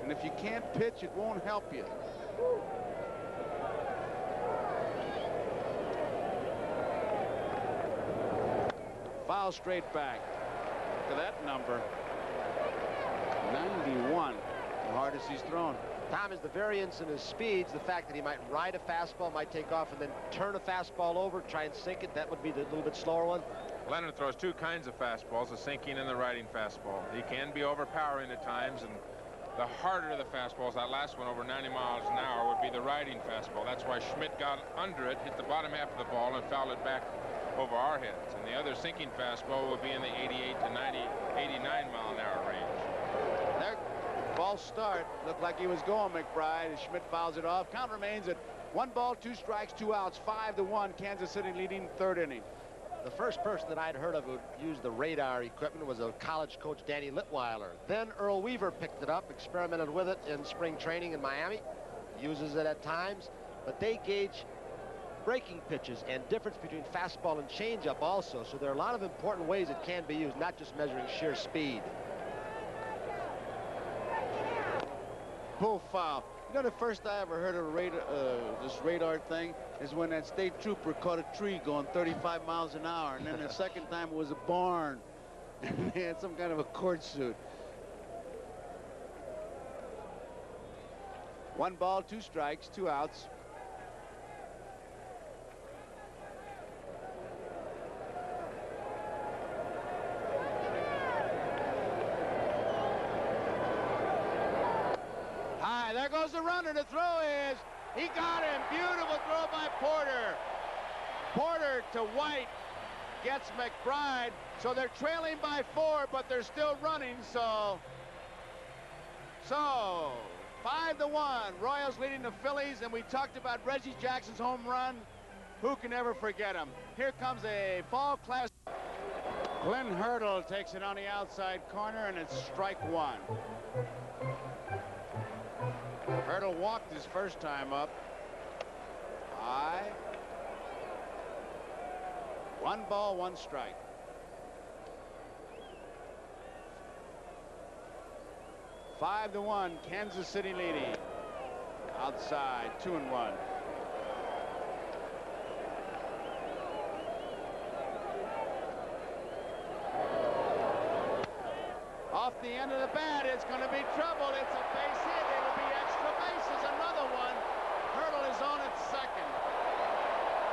And if you can't pitch, it won't help you. Foul straight back. Look at that number. 91, the hardest he's thrown. Tom, is the variance in his speeds, the fact that he might ride a fastball, might take off and then turn a fastball over, try and sink it, that would be the little bit slower one? Leonard throws 2 kinds of fastballs, the sinking and the riding fastball. He can be overpowering at times, and the harder the fastballs, that last one over 90 miles an hour, would be the riding fastball. That's why Schmidt got under it, hit the bottom half of the ball, and fouled it back over our heads. And the other sinking fastball would be in the 88 to 90, 89 mile an hour range. There, false start. Looked like he was going, McBride. Schmidt fouls it off. Count remains at 1 ball, 2 strikes, 2 outs, 5-1. Kansas City leading 3rd inning. The first person that I'd heard of who used the radar equipment was a college coach, Danny Litweiler. Then Earl Weaver picked it up, experimented with it in spring training in Miami, uses it at times, but they gauge breaking pitches and difference between fastball and changeup also. So there are a lot of important ways it can be used, not just measuring sheer speed. Pull foul. You know, the first I ever heard of this radar thing is when that state trooper caught a tree going 35 miles an hour, and then the second time it was a barn, and they had some kind of a court suit. 1 ball, 2 strikes, 2 outs. There goes the runner. The throw is, he got him. Beautiful throw by Porter. Porter to White gets McBride. So they're trailing by 4, but they're still running. So 5-1. Royals leading the Phillies, and we talked about Reggie Jackson's home run. Who can ever forget him? Here comes a fall class. Glenn Hurdle takes it on the outside corner, and it's strike 1. Hurdle walked his first time up. High. 1 ball, 1 strike. Five to 1, Kansas City leading. Outside, 2-1. Off the end of the bat, it's going to be trouble. It's a base hit. It'll be extra bases. Another one. Hurdle is on at second.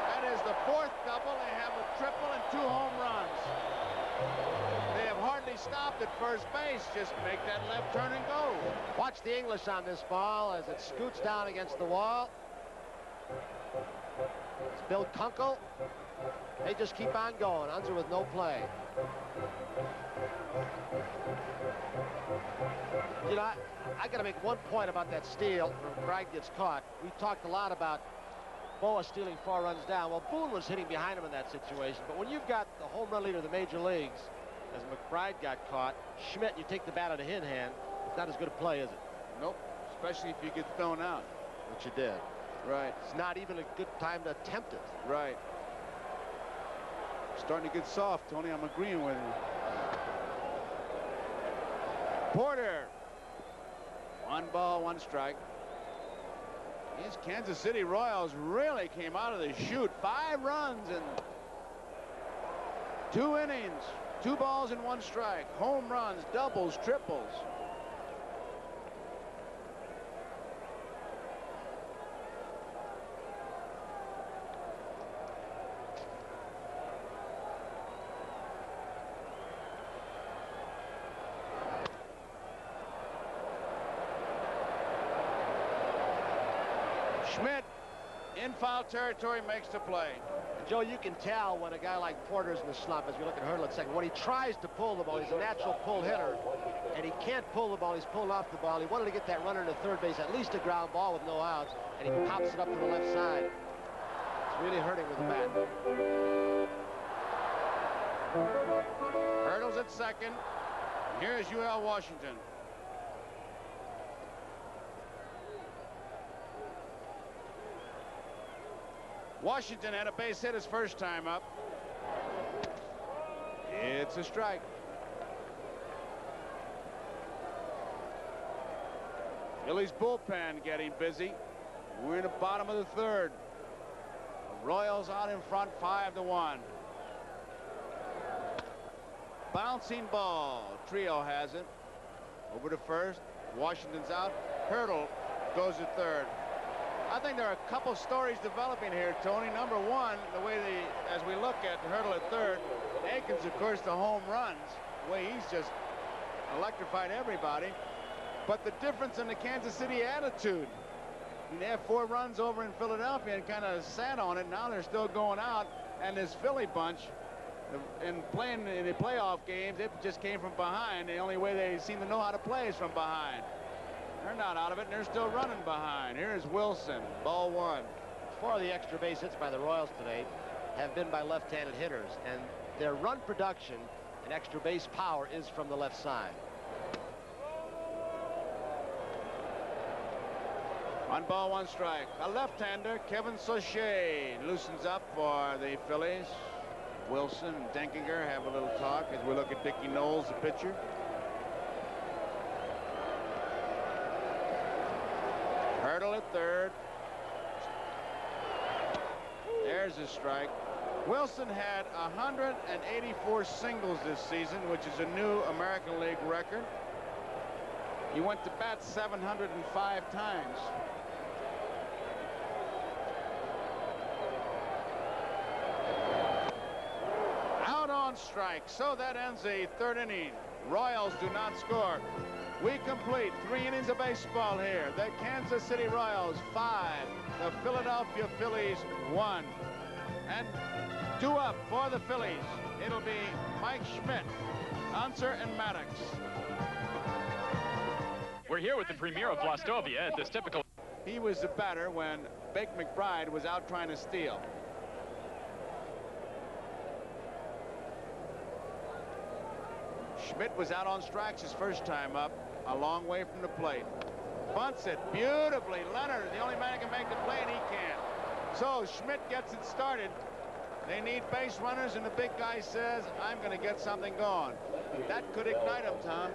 That is the 4th double triple, and 2 home runs. They have hardly stopped at first base. Just make that left turn and go. Watch the English on this ball as it scoots down against the wall. It's Bill Kunkel. They just keep on going. Unser with no play. You know, I got to make one point about that steal when Bragg gets caught. We talked a lot about Boa stealing 4 runs down. Well, Boone was hitting behind him in that situation. But when you've got the home run leader of the major leagues, as McBride got caught, Schmidt, you take the bat out of his hand. It's not as good a play, is it? Nope, especially if you get thrown out. Which you did. Right. It's not even a good time to attempt it. Right. Starting to get soft, Tony. I'm agreeing with you. Porter. 1 ball, 1 strike. These Kansas City Royals really came out of the chute. 5 runs in 2 innings. 2 balls and 1 strike. Home runs, doubles, triples. Schmidt in foul territory makes the play. Joe, you can tell when a guy like Porter's in the slump as we look at Hurdle at second. When he tries to pull the ball, he's a natural pull hitter, and he can't pull the ball. He's pulling off the ball. He wanted to get that runner to third base, at least a ground ball with no outs, and he pops it up to the left side. It's really hurting with the bat. Hurdle's at second. Here's UL Washington. Washington had a base hit his first time up. It's a strike. Phillies bullpen getting busy. We're in the bottom of the 3rd. The Royals out in front 5-1. Bouncing ball. Trio has it. Over to first. Washington's out. Hurdle goes to third. I think there are a couple stories developing here, Tony. Number one, the way as we look at Hurdle at third, Akins, of course, the home runs, the way he's just electrified everybody. But the difference in the Kansas City attitude. I mean, they have 4 runs over in Philadelphia and kind of sat on it. Now they're still going out. And this Philly bunch, in playing in the playoff games, it just came from behind. The only way they seem to know how to play is from behind. They're not out of it, and they're still running behind. Here's Wilson, ball 1. 4 of the extra base hits by the Royals today have been by left-handed hitters, and their run production and extra base power is from the left side. 1 ball, 1 strike. A left-hander, Kevin Sauché, loosens up for the Phillies. Wilson and Denkinger have a little talk as we look at Dickie Knowles, the pitcher. Hurdle at third. There's a strike. Wilson had 184 singles this season, which is a new American League record. He went to bat 705 times. Out on strike. So that ends the 3rd inning. Royals do not score. We complete 3 innings of baseball here. The Kansas City Royals 5, the Philadelphia Phillies 1. And 2 up for the Phillies. It'll be Mike Schmidt, Unser, and Maddox. We're here with the premier of Blastovia at this typical. He was the batter when Bake McBride was out trying to steal. Schmidt was out on strikes his first time up, a long way from the plate. Bunts it beautifully. Leonard is the only man who can make the play, and he can't. So Schmidt gets it started. They need base runners, and the big guy says, I'm going to get something going. That could ignite him, Tom.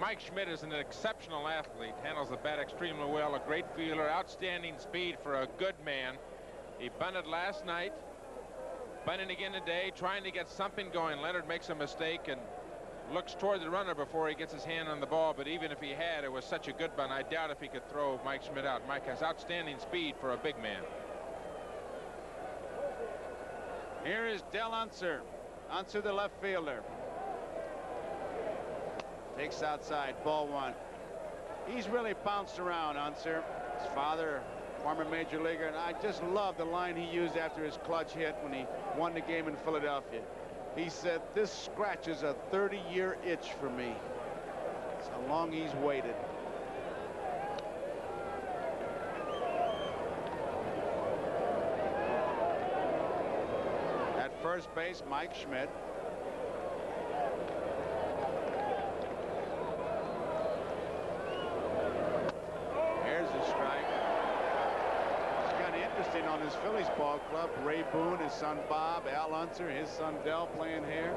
Mike Schmidt is an exceptional athlete, handles the bat extremely well, a great fielder, outstanding speed for a good man. He bunted last night, bunting again today, trying to get something going. Leonard makes a mistake and looks toward the runner before he gets his hand on the ball, but even if he had, it was such a good bunt, I doubt if he could throw Mike Schmidt out. Mike has outstanding speed for a big man. Here is Del Unser. Unser, the left fielder. Takes outside, ball one. He's really bounced around, Unser. His father, former major leaguer, and I just love the line he used after his clutch hit when he won the game in Philadelphia. He said, "This scratches a 30-year itch for me." That's how long he's waited. At first base, Mike Schmidt. Here's a strike. It's kind of interesting on this Phillies ball club. Ray Boone, his son Bob, Al Unser, his son Del playing here.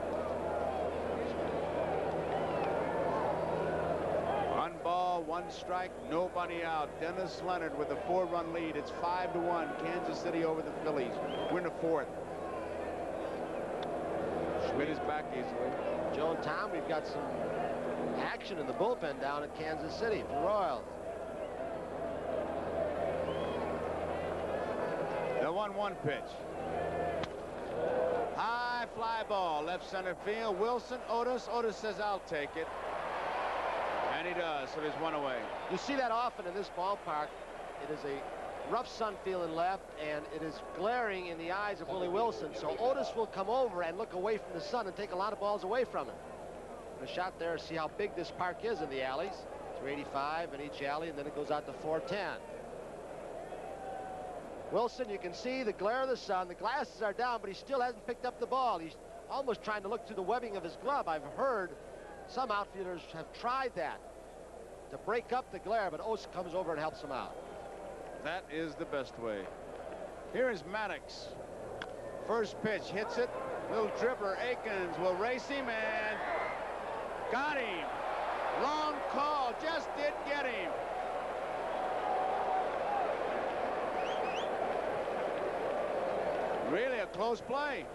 One ball, one strike, nobody out. Dennis Leonard with a 4-run lead. It's 5-1. Kansas City over the Phillies. We're in the fourth. Schmidt is back easily. Joe and Tom, we've got some action in the bullpen down at Kansas City for the Royals. The 1-1 pitch. High fly ball, left center field. Wilson, Otis. Otis says, "I'll take it." And he does, so there's one away. You see that often in this ballpark. It is a rough sun feeling left, and it is glaring in the eyes of Willie Wilson. So Otis will come over and look away from the sun and take a lot of balls away from him. The shot there, see how big this park is in the alleys. 385 in each alley, and then it goes out to 410. Wilson, you can see the glare of the sun. The glasses are down, but he still hasn't picked up the ball. He's almost trying to look through the webbing of his glove. I've heard some outfielders have tried that to break up the glare, but Otis comes over and helps him out. That is the best way. Here is Maddox. First pitch, hits it. Little dribbler, Akins will race him and got him. Long call, just did get him. Really a close play.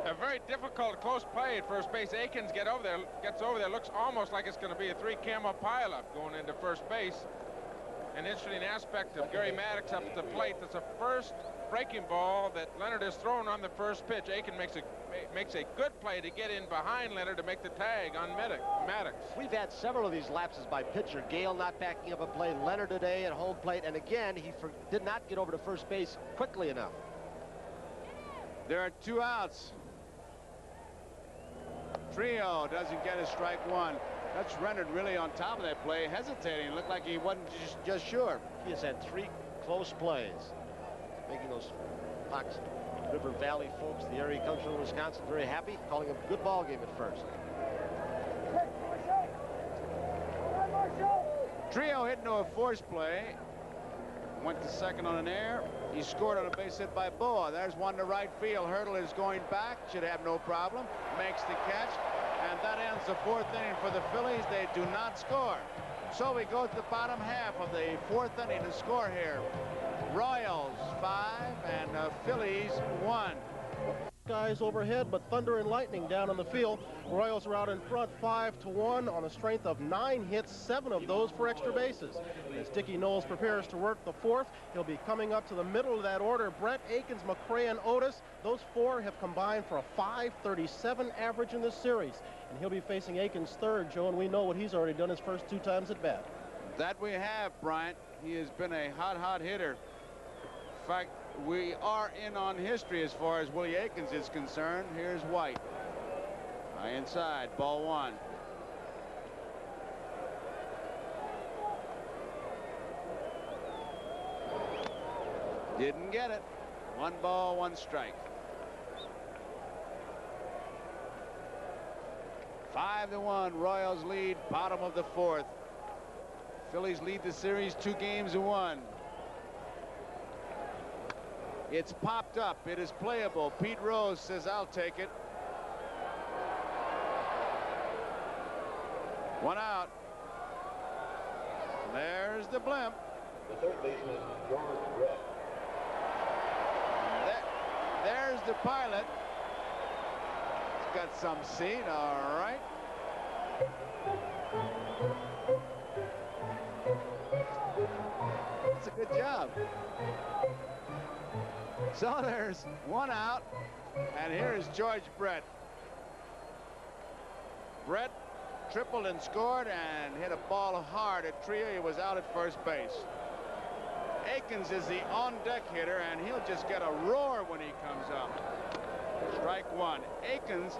A very difficult close play at first base. Akins gets over there. Looks almost like it's going to be a 3-camera pileup going into first base. An interesting aspect of Gary Maddox up at the plate. That's the first breaking ball that Leonard has thrown on the first pitch. Akins makes a good play to get in behind Leonard to make the tag on Maddox. We've had several of these lapses by pitcher. Gale not backing up a play. Leonard today at home plate, and again he did not get over to first base quickly enough. There are 2 outs. Trio doesn't get a strike one. That's Leonard really on top of that play, hesitating. Looked like he wasn't just sure. He has had 3 close plays, making those Fox River Valley folks, the area he comes from, Wisconsin, very happy, calling him a good ball game at first. Trio hit into a force play. Went to second on an error. He scored on a base hit by Boa. There's one to right field. Hurdle is going back. Should have no problem. Makes the catch. And that ends the 4th inning for the Phillies. They do not score. So we go to the bottom half of the 4th inning to score here. Royals 5 and Phillies 1. Guys overhead, but thunder and lightning down on the field. Royals are out in front 5-1 on a strength of 9 hits, 7 of those for extra bases. As Dickie Knowles prepares to work the 4th, he'll be coming up to the middle of that order. Brett, Akins, McRae, and Otis. Those 4 have combined for a .537 average in this series. And he'll be facing Akins' 3rd, Joe, and we know what he's already done his first 2 times at bat. That we have, Bryant. He has been a hot hitter. In fact, we are in on history as far as Willie Akins is concerned. Here's White. High inside, ball 1. Didn't get it. 1 ball, 1 strike. 5-1, Royals lead, bottom of the 4th. Phillies lead the series 2-1. It's popped up. It is playable. Pete Rose says, "I'll take it." 1 out. There's the blimp. The third baseman, George Brett. There's the pilot. He's got some seat. All right. That's a good job. So there's one out, and here is George Brett. Brett tripled and scored and hit a ball hard at Tria. He was out at first base. Akins is the on-deck hitter, and he'll just get a roar when he comes up. Strike one. Akins,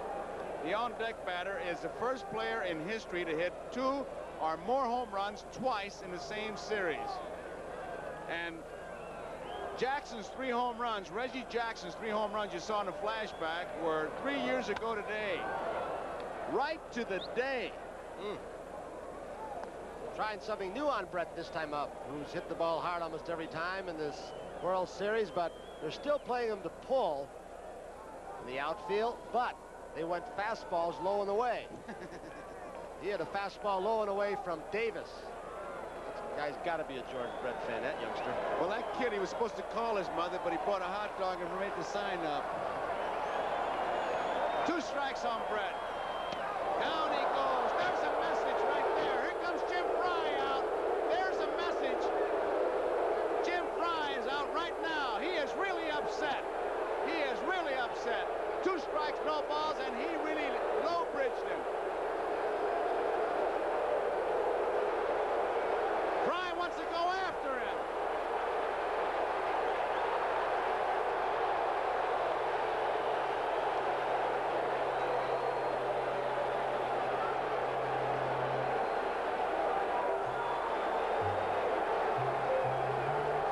the on-deck batter, is the first player in history to hit 2 or more home runs twice in the same series. And Jackson's 3 home runs, Reggie Jackson's 3 home runs you saw in the flashback, were 3 years ago today. Right to the day. Trying something new on Brett this time up, who's hit the ball hard almost every time in this World Series, but they're still playing him to pull in the outfield, but they went fastballs low and away. He had a fastball low and away from Davis. That guy's got to be a George Brett fan, that youngster. Well, that kid, he was supposed to call his mother, but he brought a hot dog and made the sign up. 2 strikes on Brett. Down he goes. There's a message right there. Here comes Jim Fry out. There's a message. Jim Fry is out right now. He is really upset. He is really upset. 2 strikes, no balls, and he really low-bridged him. Fry wants to go after him.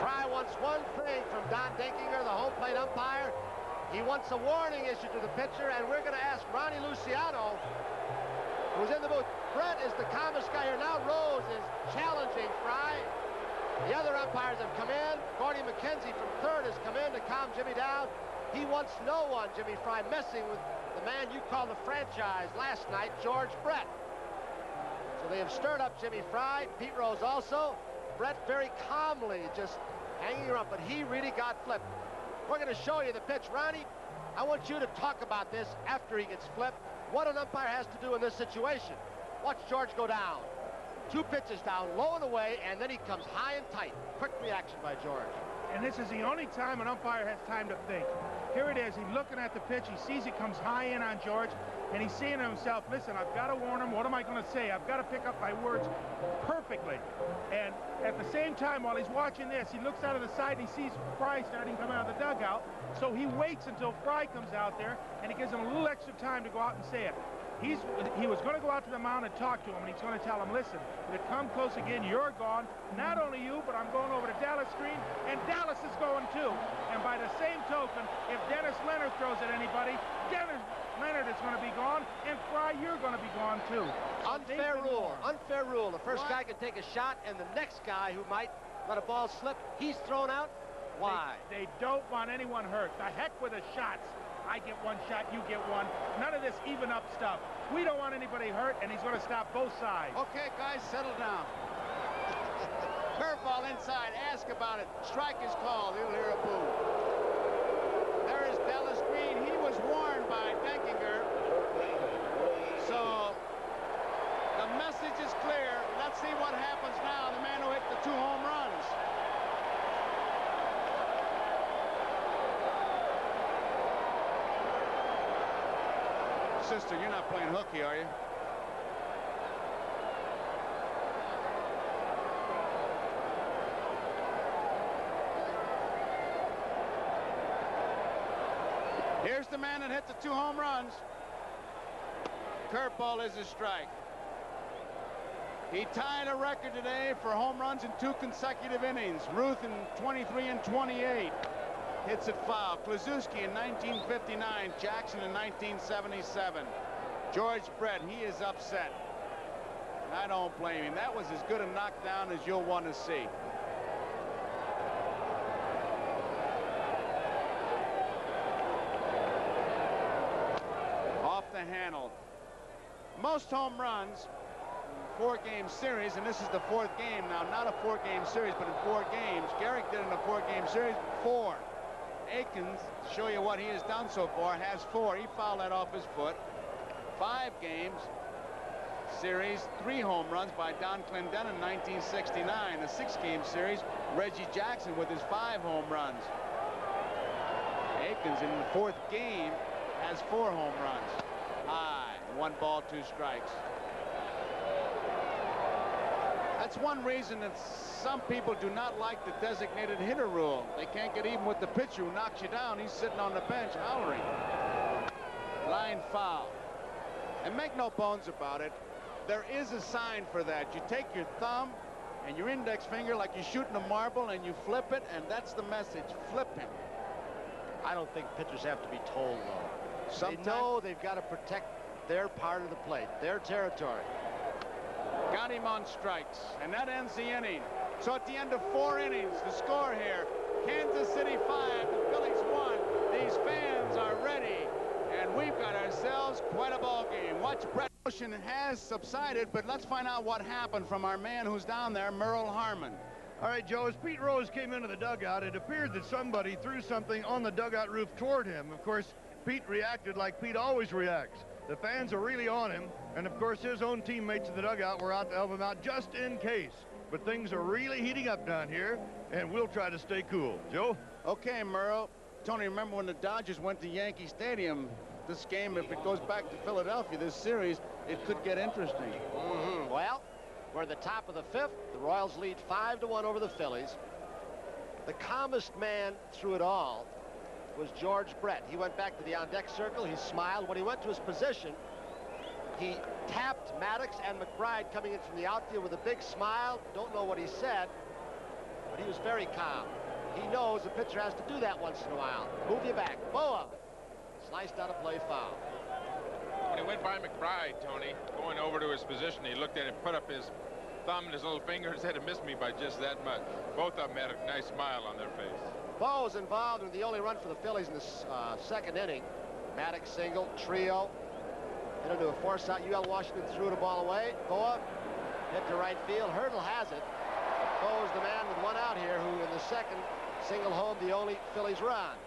Fry wants one thing from Don Denkinger, the home plate umpire. He wants a warning issued to the pitcher, and we're going to ask Ronnie Luciano, who's in the booth. Brett is the calmest guy here. Now Rose is challenging Fry. The other umpires have come in. Gordy McKenzie from third has come in to calm Jimmy down. He wants no one, Jimmy Fry, messing with the man you called the franchise last night, George Brett. So they have stirred up Jimmy Fry. Pete Rose also. Brett very calmly just hanging around, but he really got flipped. We're going to show you the pitch. Ronnie, I want you to talk about this after he gets flipped. What an umpire has to do in this situation. Watch George go down. 2 pitches down, low and away, and then he comes high and tight. Quick reaction by George. And this is the only time an umpire has time to think. Here it is. He's looking at the pitch. He sees it comes high in on George, and he's saying to himself, listen, I've got to warn him. What am I going to say? I've got to pick up my words perfectly. And at the same time, while he's watching this, he looks out of the side and he sees Fry starting to come out of the dugout. So he waits until Fry comes out there, and he gives him a little extra time to go out and say it. He was going to go out to the mound and talk to him, and he's going to tell him, listen, if it come close again, you're gone. Not only you, but I'm going over to Dallas Green, and Dallas is going too. And by the same token, if Dennis Leonard throws at anybody, Dennis Leonard is going to be gone, and Fry, you're going to be gone too. Unfair rule. Unfair rule. The first guy can take a shot, and the next guy who might let a ball slip, he's thrown out. Why? They don't want anyone hurt. The heck with the shots. I get 1 shot, you get 1. None of this even up stuff. We don't want anybody hurt, and he's going to stop both sides. Okay, guys, settle down. Curveball inside. Ask about it. Strike is called. You'll hear a boo. There is Dallas Green. He was warned by Denkinger. So the message is clear. Let's see what happens now. The man who hit the 2 home runs. Sister, you're not playing hooky, are you? Here's the man that hit the 2 home runs. Curveball is a strike. He tied a record today for home runs in 2 consecutive innings. Ruth in 23 and 28. Hits it foul. Kluszewski in 1959. Jackson in 1977. George Brett, he is upset. I don't blame him. That was as good a knockdown as you'll want to see. Off the handle. Most home runs, 4-game series, and this is the 4th game now. Not a 4-game series, but in 4 games. Gehrig did in a 4-game series, 4. Akins, to show you what he has done so far, has 4. He fouled that off his foot. 5 games series, 3 home runs by Don Clendenin in 1969. A 6-game series, Reggie Jackson with his 5 home runs. Aikens in the 4th game has 4 home runs. High. 1 ball, 2 strikes. That's one reason that some people do not like the designated hitter rule. They can't get even with the pitcher who knocks you down. He's sitting on the bench hollering. Line foul. And make no bones about it, there is a sign for that. You take your thumb and your index finger like you're shooting a marble and you flip it, and that's the message. Flip him. I don't think pitchers have to be told, though. Sometimes they know they've got to protect their part of the plate, their territory. Got him on strikes, and that ends the inning. So at the end of 4 innings, the score here, Kansas City 5, the Phillies 1. These fans are ready, and we've got ourselves quite a ball game. Watch Brett. Motion has subsided, but let's find out what happened from our man who's down there, Merle Harmon. All right, Joe, as Pete Rose came into the dugout, it appeared that somebody threw something on the dugout roof toward him. Of course, Pete reacted like Pete always reacts. The fans are really on him, and of course his own teammates in the dugout were out to help him out just in case. But things are really heating up down here, and we'll try to stay cool. Joe? Okay, Merle. Tony, remember when the Dodgers went to Yankee Stadium? This game, if it goes back to Philadelphia, this series, it could get interesting. Well, we're at the top of the 5th. The Royals lead 5-1 over the Phillies. The calmest man through it all was George Brett. He went back to the on-deck circle. He smiled. When he went to his position, he tapped Maddox and McBride coming in from the outfield with a big smile. Don't know what he said, but he was very calm. He knows the pitcher has to do that once in a while. Move you back. Boa. Sliced out a play foul. When he went by McBride, Tony, going over to his position, he looked at him, put up his thumb and his little finger and said it missed me by just that much. Both of them had a nice smile on their face. Boa was involved in the only run for the Phillies in the 2nd inning. Maddox single, trio. Hit into a force out. UL Washington threw the ball away. Boa hit to right field. Hurdle has it. Boa's the man with 1 out here who in the 2nd singled home the only Phillies run.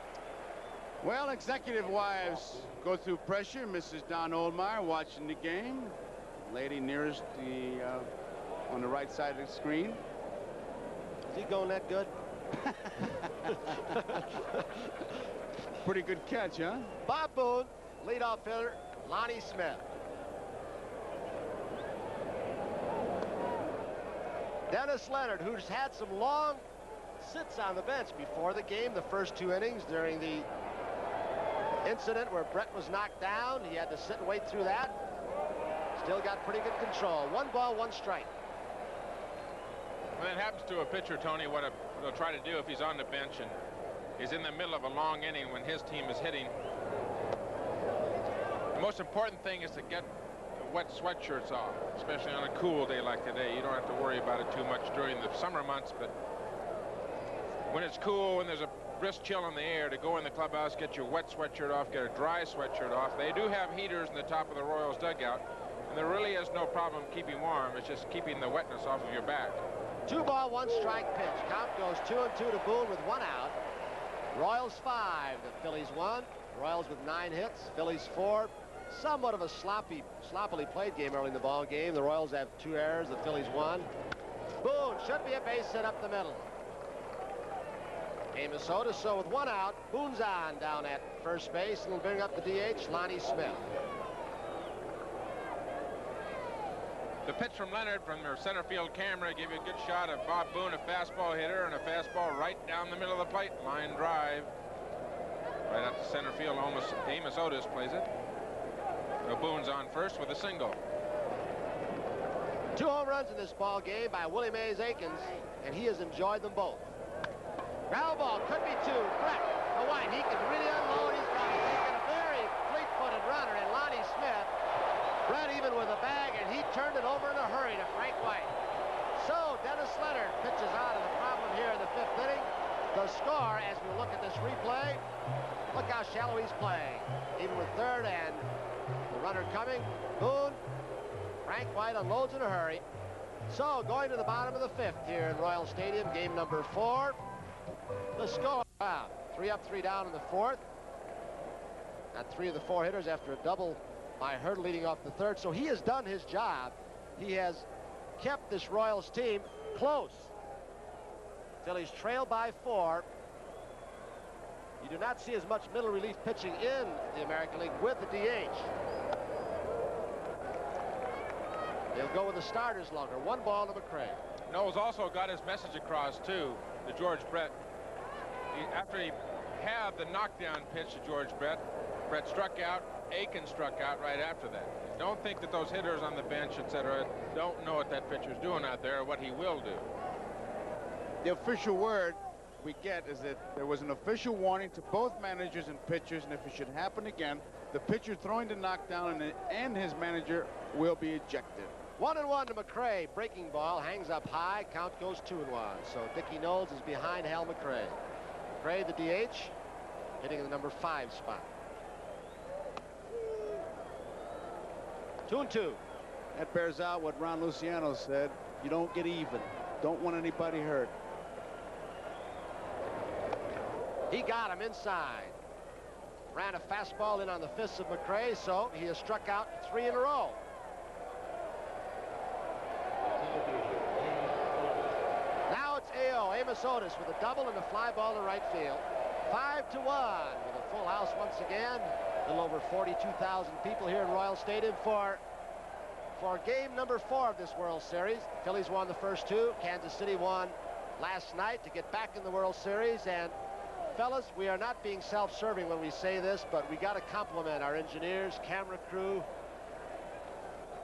Well, executive wives go through pressure. Mrs. Don Oldmeyer watching the game. Lady nearest the on the right side of the screen. Is he going that good? Pretty good catch, huh? Bob Boone, leadoff hitter, Lonnie Smith. Dennis Leonard, who's had some long sits on the bench before the game, the first 2 innings during the incident where Brett was knocked down. He had to sit and wait through that. Still got pretty good control. 1 ball, 1 strike. When that happens to a pitcher, Tony, what he'll try to do if he's on the bench and is in the middle of a long inning when his team is hitting, the most important thing is to get the wet sweatshirts off, especially on a cool day like today. You don't have to worry about it too much during the summer months, but when it's cool, when there's a brisk chill in the air, to go in the clubhouse, get your wet sweatshirt off, get a dry sweatshirt off. They do have heaters in the top of the Royals dugout, and there really is no problem keeping warm. It's just keeping the wetness off of your back. 2 ball, 1 strike pitch. Count goes 2-2 to Boone with 1 out. Royals 5, the Phillies 1. Royals with 9 hits, Phillies 4. Somewhat of a sloppily played game early in the ball game. The Royals have 2 errors, the Phillies 1. Boone should be a base hit up the middle. Amos Otis, so with 1 out, Boone's on down at first base, and will bring up the DH, Lonnie Smith. The pitch from Leonard from their center field camera gave you a good shot of Bob Boone, a fastball hitter, and a fastball right down the middle of the plate. Line drive. Right out to center field, almost Amos Otis plays it. So Boone's on first with a single. 2 home runs in this ball game by Willie Mays Aikens, and he has enjoyed them both. Ground ball, could be 2. Brett, the White, he can really unload. He's got taken a very fleet-footed runner in Lonnie Smith. Brett even with a bag, and he turned it over in a hurry to Frank White. So Dennis Leonard pitches out of the problem here in the 5th inning. The score, as we look at this replay, look how shallow he's playing. Even with 3rd and the runner coming, Boone, Frank White unloads in a hurry. So going to the bottom of the 5th here in Royal Stadium, game number 4. The score, 3 up, 3 down in the 4th. Got 3 of the 4 hitters after a double by Hurdle leading off the 3rd. So he has done his job. He has kept this Royals team close. Phillies trail by 4. You do not see as much middle relief pitching in the American League with the DH. They'll go with the starters longer. 1 ball to McRae. Knowles also got his message across, too, to George Brett. After he had the knockdown pitch to George Brett, Brett struck out. Aiken struck out right after that. Don't think that those hitters on the bench, etc., don't know what that pitcher's doing out there or what he will do. The official word we get is that there was an official warning to both managers and pitchers, and if it should happen again, the pitcher throwing the knockdown and his manager will be ejected. 1-1 to McRae. Breaking ball hangs up high. Count goes 2-1. So Dickie Knowles is behind Hal McRae. McRae, the DH, hitting in the number 5 spot. 2-2. That bears out what Ron Luciano said. You don't get even. Don't want anybody hurt. He got him inside. Ran a fastball in on the fists of McRae, so he has struck out 3 in a row. Now it's A.O. Amos Otis with a double and a fly ball to right field. 5-1 with a full house once again. A little over 42,000 people here in Royal Stadium for game number 4 of this World Series. Phillies won the first 2. Kansas City won last night to get back in the World Series. And fellas, we are not being self-serving when we say this, but we got to compliment our engineers, camera crew,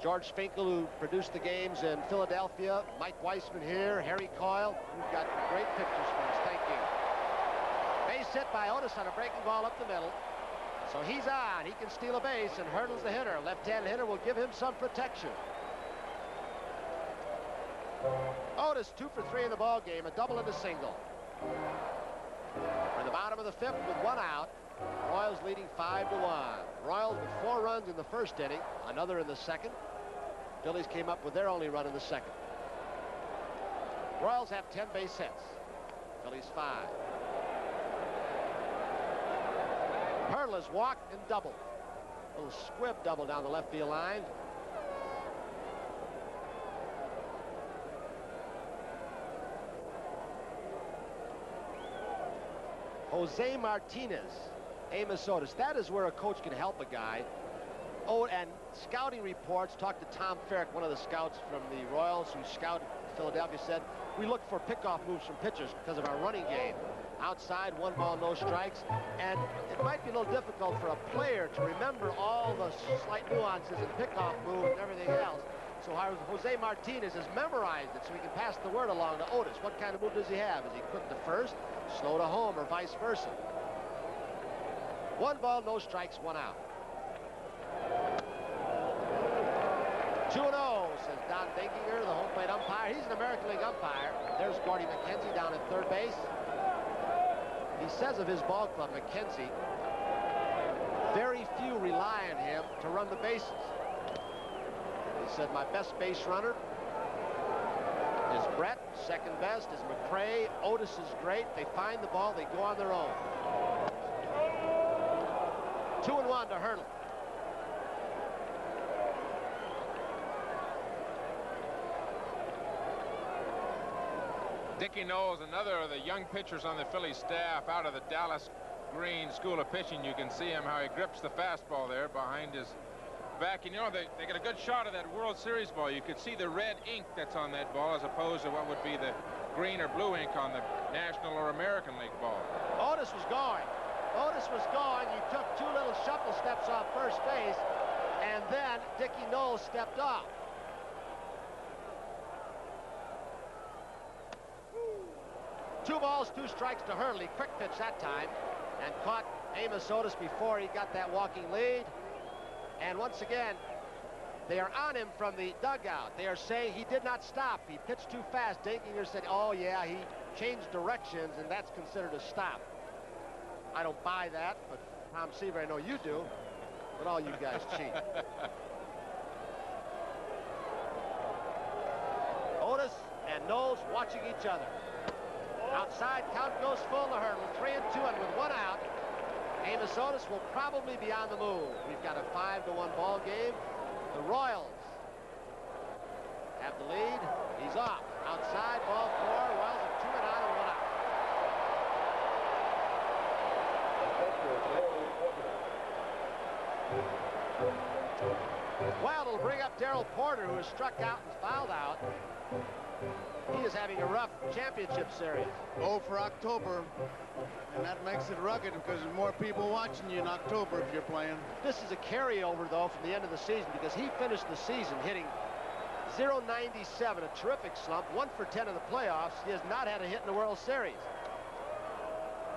George Finkel, who produced the games in Philadelphia, Mike Weissman here, Harry Coyle. We've got great pictures for us. Thank you. Base hit by Otis on a breaking ball up the middle. So he's on. He can steal a base and hurdles the hitter. Left-hand hitter will give him some protection. Otis 2 for 3 in the ball game, a double and a single. We're in the bottom of the 5th with 1 out. Royals leading 5-1. Royals with 4 runs in the first inning, another in the second. Phillies came up with their only run in the second. Royals have 10 base hits. Phillies 5. Perla's walked and doubled. A little squib double down the left field line. Jose Martinez, Amos Otis. That is where a coach can help a guy. Oh, and scouting reports, talked to Tom Ferrick, one of the scouts from the Royals who scouted Philadelphia, said, we look for pickoff moves from pitchers because of our running game. Outside, 1 ball, no strikes. And it might be a little difficult for a player to remember all the slight nuances in pickoff move and everything else. So Jose Martinez has memorized it so he can pass the word along to Otis. What kind of move does he have? Is he quick to first, slow to home, or vice versa? 1 ball, no strikes, 1 out. 2-0, says Don Denkinger, the home plate umpire. He's an American League umpire. There's Gordy McKenzie down at third base. He says of his ball club, McKenzie, very few rely on him to run the bases. He said, my best base runner is Brett. Second best is McRae. Otis is great. They find the ball. They go on their own. 2-1 to Hurdle. Dickie Knowles, another of the young pitchers on the Phillies staff out of the Dallas Green School of Pitching. You can see him how he grips the fastball there behind his back. And you know, they get a good shot of that World Series ball. You could see the red ink that's on that ball as opposed to what would be the green or blue ink on the National or American League ball. Otis was going. Otis was going. He took 2 little shuffle steps off first base, and then Dickie Knowles stepped off. Two balls, 2 strikes to Hurley. Quick pitch that time, and caught Amos Otis before he got that walking lead. And once again, they are on him from the dugout. They are saying he did not stop. He pitched too fast. Denkinger said, oh yeah, he changed directions, and that's considered a stop. I don't buy that, but Tom Seaver, I know you do, but all you guys cheat. Otis and Knowles watching each other. Outside, count goes full to Hurdle. 3-2, and with 1 out, Amos Otis will probably be on the move. We've got a 5-1 ball game. The Royals have the lead. He's off. Outside, ball 4. Royals have 2 and out and 1 out. Well, it'll bring up Darrell Porter, who is struck out and fouled out. He is having a rough championship series. 0 for October, and that makes it rugged because there's more people watching you in October if you're playing. This is a carryover, though, from the end of the season because he finished the season hitting .097, a terrific slump, 1 for 10 in the playoffs. He has not had a hit in the World Series.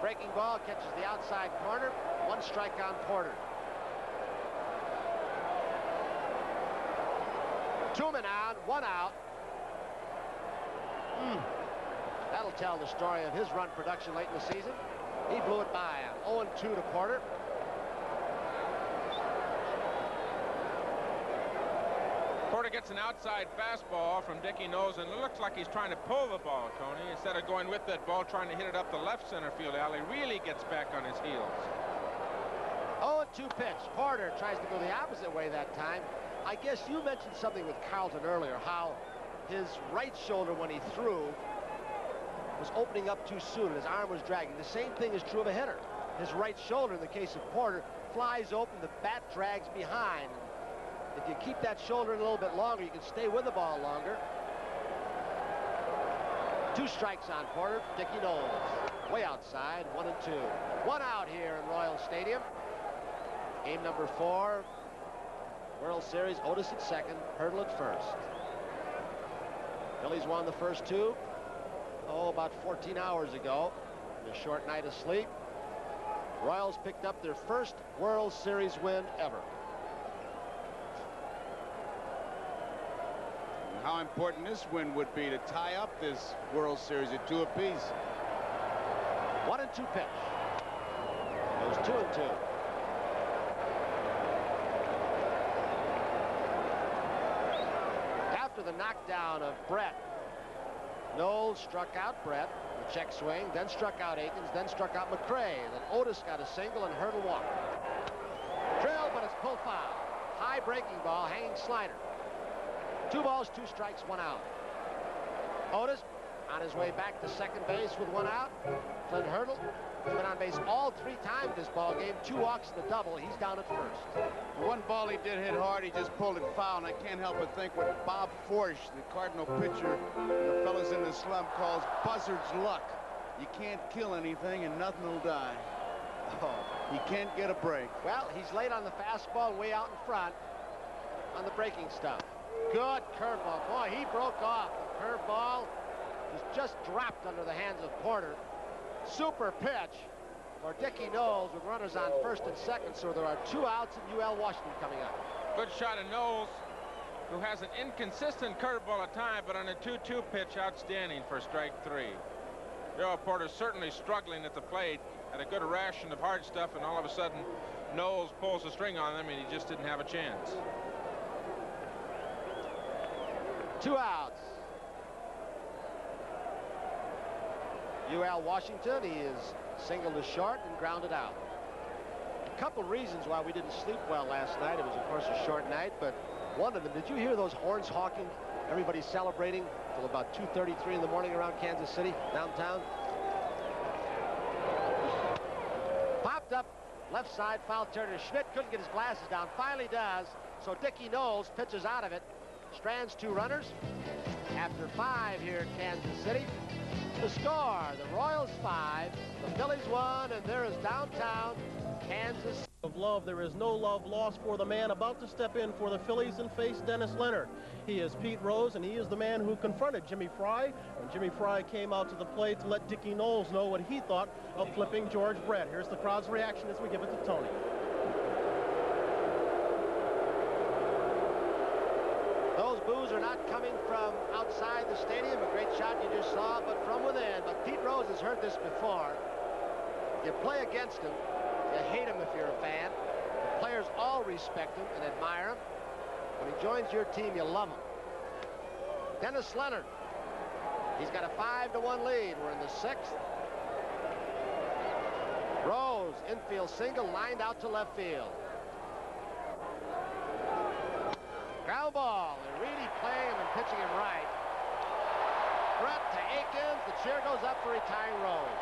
Breaking ball catches the outside corner. 1 strike on Porter. 2 men on, 1 out. That'll tell the story of his run production late in the season. He blew it by on 0-2 to Porter. Porter gets an outside fastball from Dickie Knowles, and it looks like he's trying to pull the ball, Tony, instead of going with that ball, trying to hit it up the left center field alley. Really gets back on his heels. 0-2 pitch. Porter tries to go the opposite way that time. I guess you mentioned something with Carlton earlier, how his right shoulder when he threw was opening up too soon and his arm was dragging. The same thing is true of a hitter. His right shoulder, in the case of Porter, flies open, the bat drags behind. If you keep that shoulder in a little bit longer, you can stay with the ball longer. 2 strikes on Porter. Dickie Knowles way outside, 1-2. 1 out here in Royal Stadium. Game number 4. World Series, Otis at second, Hurdle at first. Phillies won the first 2, about 14 hours ago. A short night of sleep. Royals picked up their first World Series win ever. How important this win would be to tie up this World Series at 2 apiece. 1-2 pitch. Goes 2-2. After the knockdown of Brett, Knowles struck out Brett, the check swing, then struck out Akins, then struck out McRae. Then Otis got a single and Hurdle walked. Drill, but it's pulled foul. High breaking ball, hanging slider. 2 balls, 2 strikes, 1 out. Otis on his way back to second base with 1 out. Clint Hurdle has been on base all 3 times this ball game. 2 walks and a double. He's down at first. The 1 ball he did hit hard, he just pulled it foul, and I can't help but think what Bob Forsch, the Cardinal pitcher, the fellas in the slump, calls buzzard's luck. You can't kill anything and nothing will die. He can't get a break. Well, he's late on the fastball, way out in front on the breaking stuff. Good curveball. Boy, he broke off. The curveball was just dropped under the hands of Porter. Super pitch for Dickie Knowles with runners on first and second. So there are 2 outs and UL Washington coming up. Good shot of Knowles, who has an inconsistent curveball at time, but on a 2-2 pitch, outstanding for strike 3. Darrell Porter certainly struggling at the plate, had a good ration of hard stuff, and all of a sudden, Knowles pulls the string on them, and he just didn't have a chance. 2 outs. UL Washington, he is singled to short and grounded out. A couple reasons why we didn't sleep well last night. It was, of course, a short night, but one of them, did you hear those horns honking? Everybody celebrating till about 2:33 in the morning around Kansas City, downtown. Popped up, left side, foul turner. Schmidt couldn't get his glasses down, finally does. So Dickie Knowles pitches out of it. Strands 2 runners. After 5 here in Kansas City. The score, the Royals 5, the Phillies 1, and there is downtown Kansas. Of love, there is no love lost for the man about to step in for the Phillies and face Dennis Leonard. He is Pete Rose, and he is the man who confronted Jimmy Fry when Jimmy Fry came out to the plate to let Dickie Knowles know what he thought of flipping George Brett. Here's the crowd's reaction as we give it to Tony. Those boos are not coming from outside the stadium. A great shot you just saw, but from within. But Pete Rose has heard this before. You play against him. You hate him if you're a fan. The players all respect him and admire him. When he joins your team, you love him. Dennis Leonard. He's got a 5-1 lead. We're in the 6th. Rose, infield single, lined out to left field. Ground ball. They're really playing him and pitching him right. Brett to Akins. The cheer goes up for retiring Rose.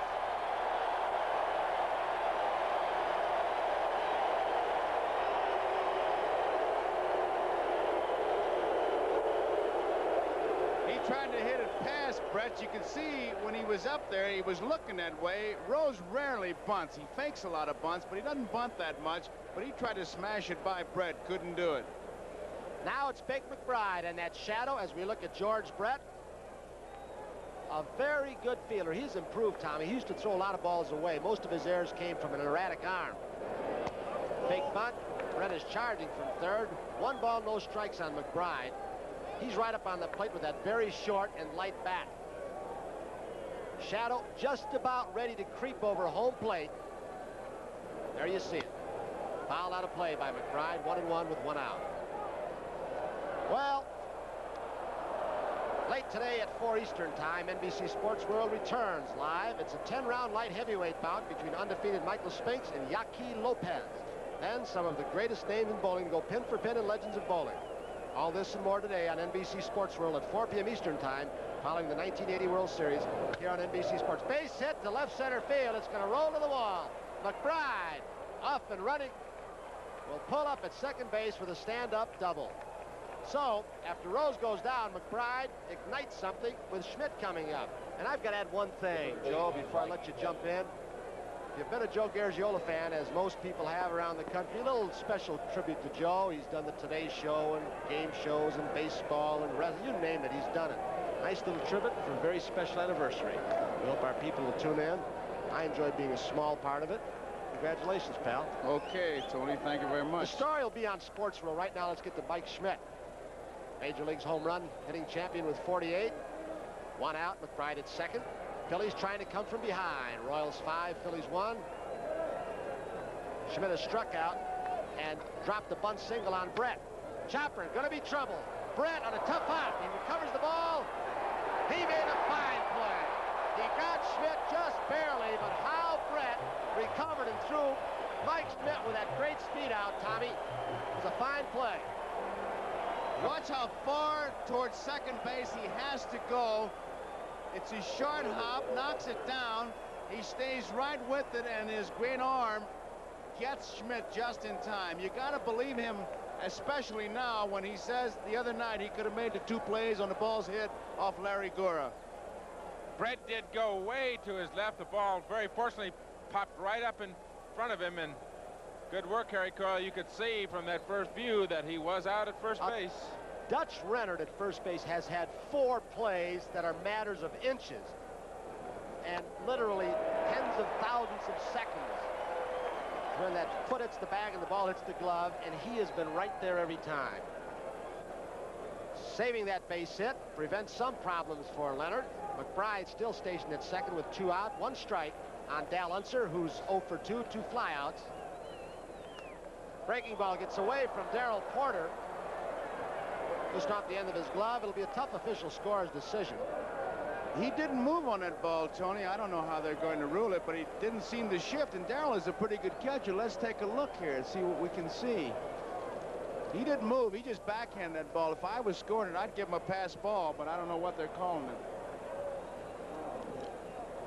tried to hit it past Brett. You can see when he was up there, he was looking that way. Rose rarely bunts. He fakes a lot of bunts, but he doesn't bunt that much. But he tried to smash it by Brett. Couldn't do it. Now it's Big McBride and that shadow as we look at George Brett. A very good fielder. He's improved, Tommy. He used to throw a lot of balls away. Most of his errors came from an erratic arm. Fake bunt. Brett is charging from third. 1 ball, no strikes on McBride. He's right up on the plate with that very short and light bat. Shadow just about ready to creep over home plate. There you see it. Foul out of play by McBride. 1-1 with 1 out. Well, late today at 4 Eastern time, NBC Sports World returns live. It's a 10-round light heavyweight bout between undefeated Michael Spinks and Yaqui Lopez. Then some of the greatest names in bowling go pin for pin in Legends of Bowling. All this and more today on NBC Sports World at 4 p.m. Eastern time, following the 1980 World Series here on NBC Sports. Base hit to left center field. It's going to roll to the wall. McBride off and running. Will pull up at second base with a stand-up double. So, after Rose goes down, McBride ignites something with Schmidt coming up. And I've got to add one thing, Joe, before I let you jump in. If you've been a Joe Garagiola fan, as most people have around the country, a little special tribute to Joe. He's done the Today Show and game shows and baseball and wrestling. You name it, he's done it. Nice little tribute for a very special anniversary. We hope our people will tune in. I enjoyed being a small part of it. Congratulations, pal. Okay, Tony, thank you very much. The story will be on Sports World. Right now, let's get to Mike Schmidt. Major League's home run hitting champion with 48. 1 out, McBride at second. Phillies trying to come from behind. Royals 5, Phillies 1. Schmidt has struck out and dropped the bunt single on Brett. Chopper going to be trouble. Brett on a tough hop. He recovers the ball. He made a fine play. He got Schmidt just barely, but how Brett recovered and threw Mike Schmidt with that great speed out, Tommy. It was a fine play. Watch how far towards second base he has to go. It's his short hop, knocks it down. He stays right with it, and his great arm gets Schmidt just in time. You got to believe him, especially now when he says the other night he could have made the 2 plays on the balls hit off Larry Gura. Brett did go way to his left. The ball very fortunately popped right up in front of him, and good work, Harry Coyle. You could see from that first view that he was out at first base. Dutch Rennert at first base has had 4 plays that are matters of inches and literally tens of thousands of seconds when that foot hits the bag and the ball hits the glove, and he has been right there every time. Saving that base hit prevents some problems for Leonard. McBride still stationed at second with 2 out, 1 strike on Dal Unser, who's 0 for 2, 2 flyouts. Breaking ball gets away from Darrell Porter. Just off the end of his glove. It'll be a tough official scorer's decision. He didn't move on that ball, Tony. I don't know how they're going to rule it, but he didn't seem to shift. And Darrell is a pretty good catcher. Let's take a look here and see what we can see. He didn't move. He just backhanded that ball. If I was scoring it, I'd give him a pass ball, but I don't know what they're calling it.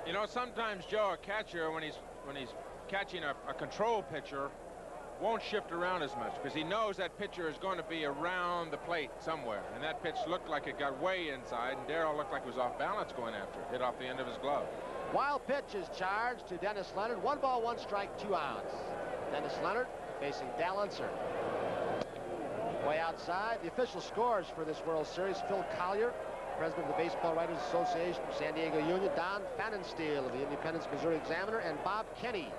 You know, sometimes, Joe, a catcher, when he's catching a control pitcher, won't shift around as much because he knows that pitcher is going to be around the plate somewhere. And that pitch looked like it got way inside, and Darrell looked like he was off balance going after it. Hit off the end of his glove. Wild pitch is charged to Dennis Leonard. 1 ball, 1 strike, 2 outs. Dennis Leonard facing Dal Unser. Way outside. The official scores for this World Series: Phil Collier, president of the Baseball Writers Association of San Diego Union; Don Pfannenstiel of the Independence Missouri Examiner; and Bob Kenny,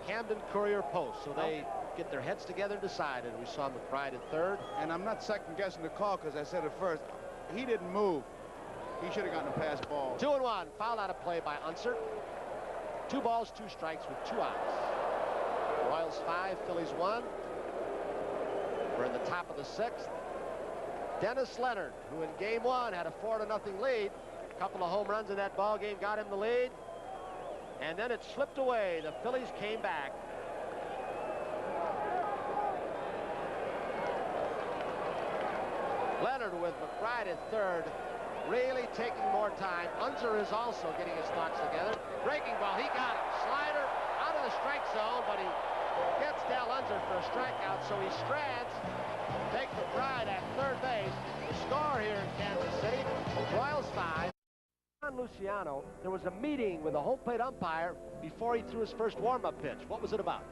Camden Courier Post. So they get their heads together and decide. And we saw McBride at third. And I'm not second guessing the call because I said it first. He didn't move. He should have gotten a pass ball. 2-1. Foul out of play by Unser. 2 balls, 2 strikes with 2 outs. Royals 5, Phillies 1. We're in the top of the 6th. Dennis Leonard, who in game 1 had a 4-0 lead. A couple of home runs in that ball game got him the lead. And then it slipped away. The Phillies came back. Leonard with McBride at third, really taking more time. Unser is also getting his thoughts together. Breaking ball, he got him. Slider out of the strike zone, but he gets Dal are for a strikeout, so he strands. Take McBride at third base. The score here in Kansas City, Royals 5. Ron Luciano, there was a meeting with a home plate umpire before he threw his first warm-up pitch. What was it about?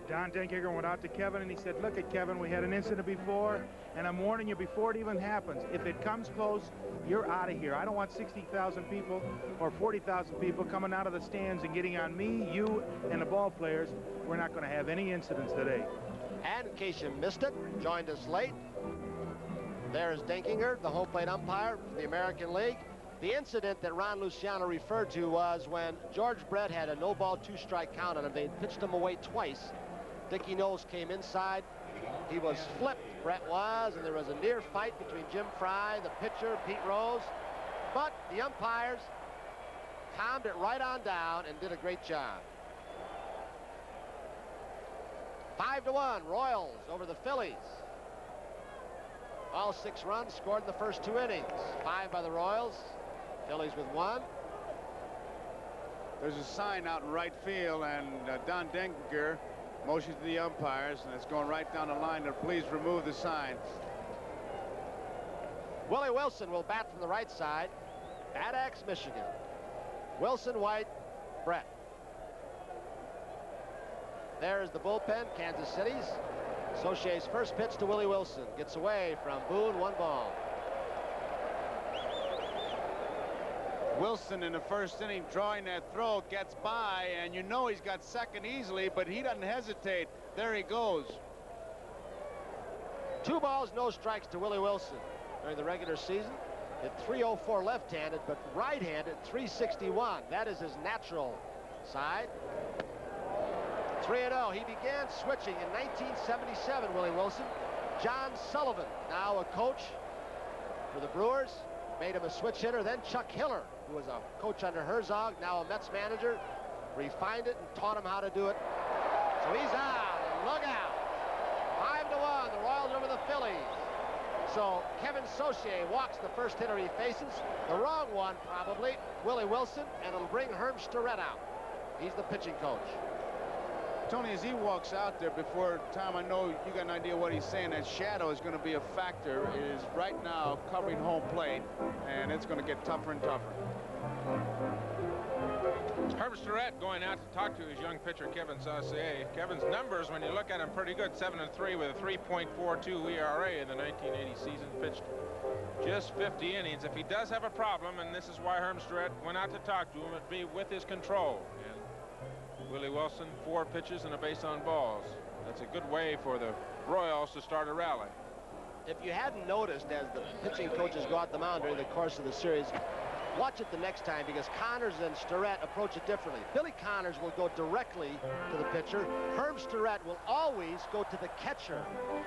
Don Denkinger went out to Kevin and he said, look at Kevin, we had an incident before, and I'm warning you before it even happens. If it comes close, you're out of here. I don't want 60,000 people or 40,000 people coming out of the stands and getting on me, you, and the ball players. We're not going to have any incidents today. And in case you missed it, joined us late, there is Denkinger, the home plate umpire for the American League. The incident that Ron Luciano referred to was when George Brett had a no-ball, two-strike count on him. They pitched him away twice. Dickie Knowles came inside. He was flipped, Brett was, and there was a near fight between Jim Fry, the pitcher, Pete Rose. But the umpires calmed it right on down and did a great job. 5-1, Royals over the Phillies. All 6 runs scored in the first 2 innings. 5 by the Royals, Phillies with 1. There's a sign out in right field, and Don Denkinger motions to the umpires, and it's going right down the line to please remove the sign. Willie Wilson will bat from the right side at Axe, Michigan. Wilson, White, Brett. There is the bullpen, Kansas City's. Sauchier's first pitch to Willie Wilson. Gets away from Boone, 1 ball. Wilson in the first inning drawing that throw, gets by, and you know he's got second easily, but he doesn't hesitate. There he goes. 2 balls, no strikes to Willie Wilson during the regular season. Hit .304 left-handed, but right-handed .361. That is his natural side. 3-0. He began switching in 1977, Willie Wilson. John Sullivan, now a coach for the Brewers, made him a switch hitter. Then Chuck Hiller, who was a coach under Herzog, now a Mets manager, refined it and taught him how to do it. So he's out, and look out. 5-1, the Royals over the Phillies. So Kevin Sauchier walks the first hitter he faces. The wrong one, probably, Willie Wilson, and it'll bring Herm Starrett out. He's the pitching coach. Tony, as he walks out there before Tom, I know you got an idea what he's saying. That shadow is going to be a factor. It is right now covering home plate, and it's going to get tougher and tougher. Herm Starrett going out to talk to his young pitcher, Kevin Saucier. Kevin's numbers, when you look at him, pretty good. 7-3 with a 3.42 ERA in the 1980 season. Pitched just 50 innings. If he does have a problem, and this is why Herm Starrett went out to talk to him, it'd be with his control. And Willie Wilson, 4 pitches and a base on balls. That's a good way for the Royals to start a rally. If you hadn't noticed, as the pitching coaches go out the mound during the course of the series, watch it the next time, because Connors and Starrett approach it differently. Billy Connors will go directly to the pitcher. Herm Starrett will always go to the catcher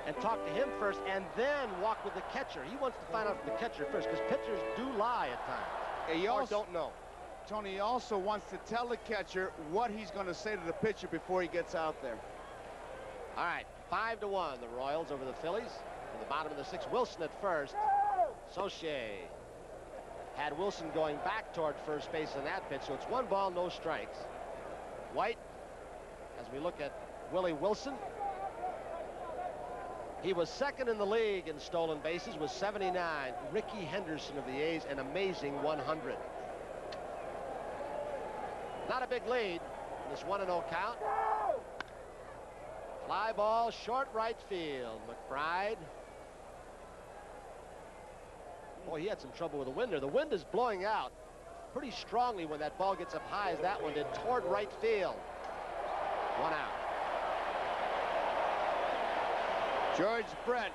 and talk to him first and then walk with the catcher. He wants to find out from the catcher first, because pitchers do lie at times. He or don't know. Tony also wants to tell the catcher what he's going to say to the pitcher before he gets out there. All right, 5-1, the Royals over the Phillies. In the bottom of the 6th, Wilson at first. Saucier had Wilson going back toward first base in that pitch, so it's 1 ball, no strikes. White, as we look at Willie Wilson, he was 2nd in the league in stolen bases with 79. Ricky Henderson of the A's, an amazing 100. Not a big lead in this 1-0 count. Fly ball, short right field. McBride. Boy, he had some trouble with the wind there. The wind is blowing out pretty strongly when that ball gets up high, as that one did, toward right field. 1 out. George Brett.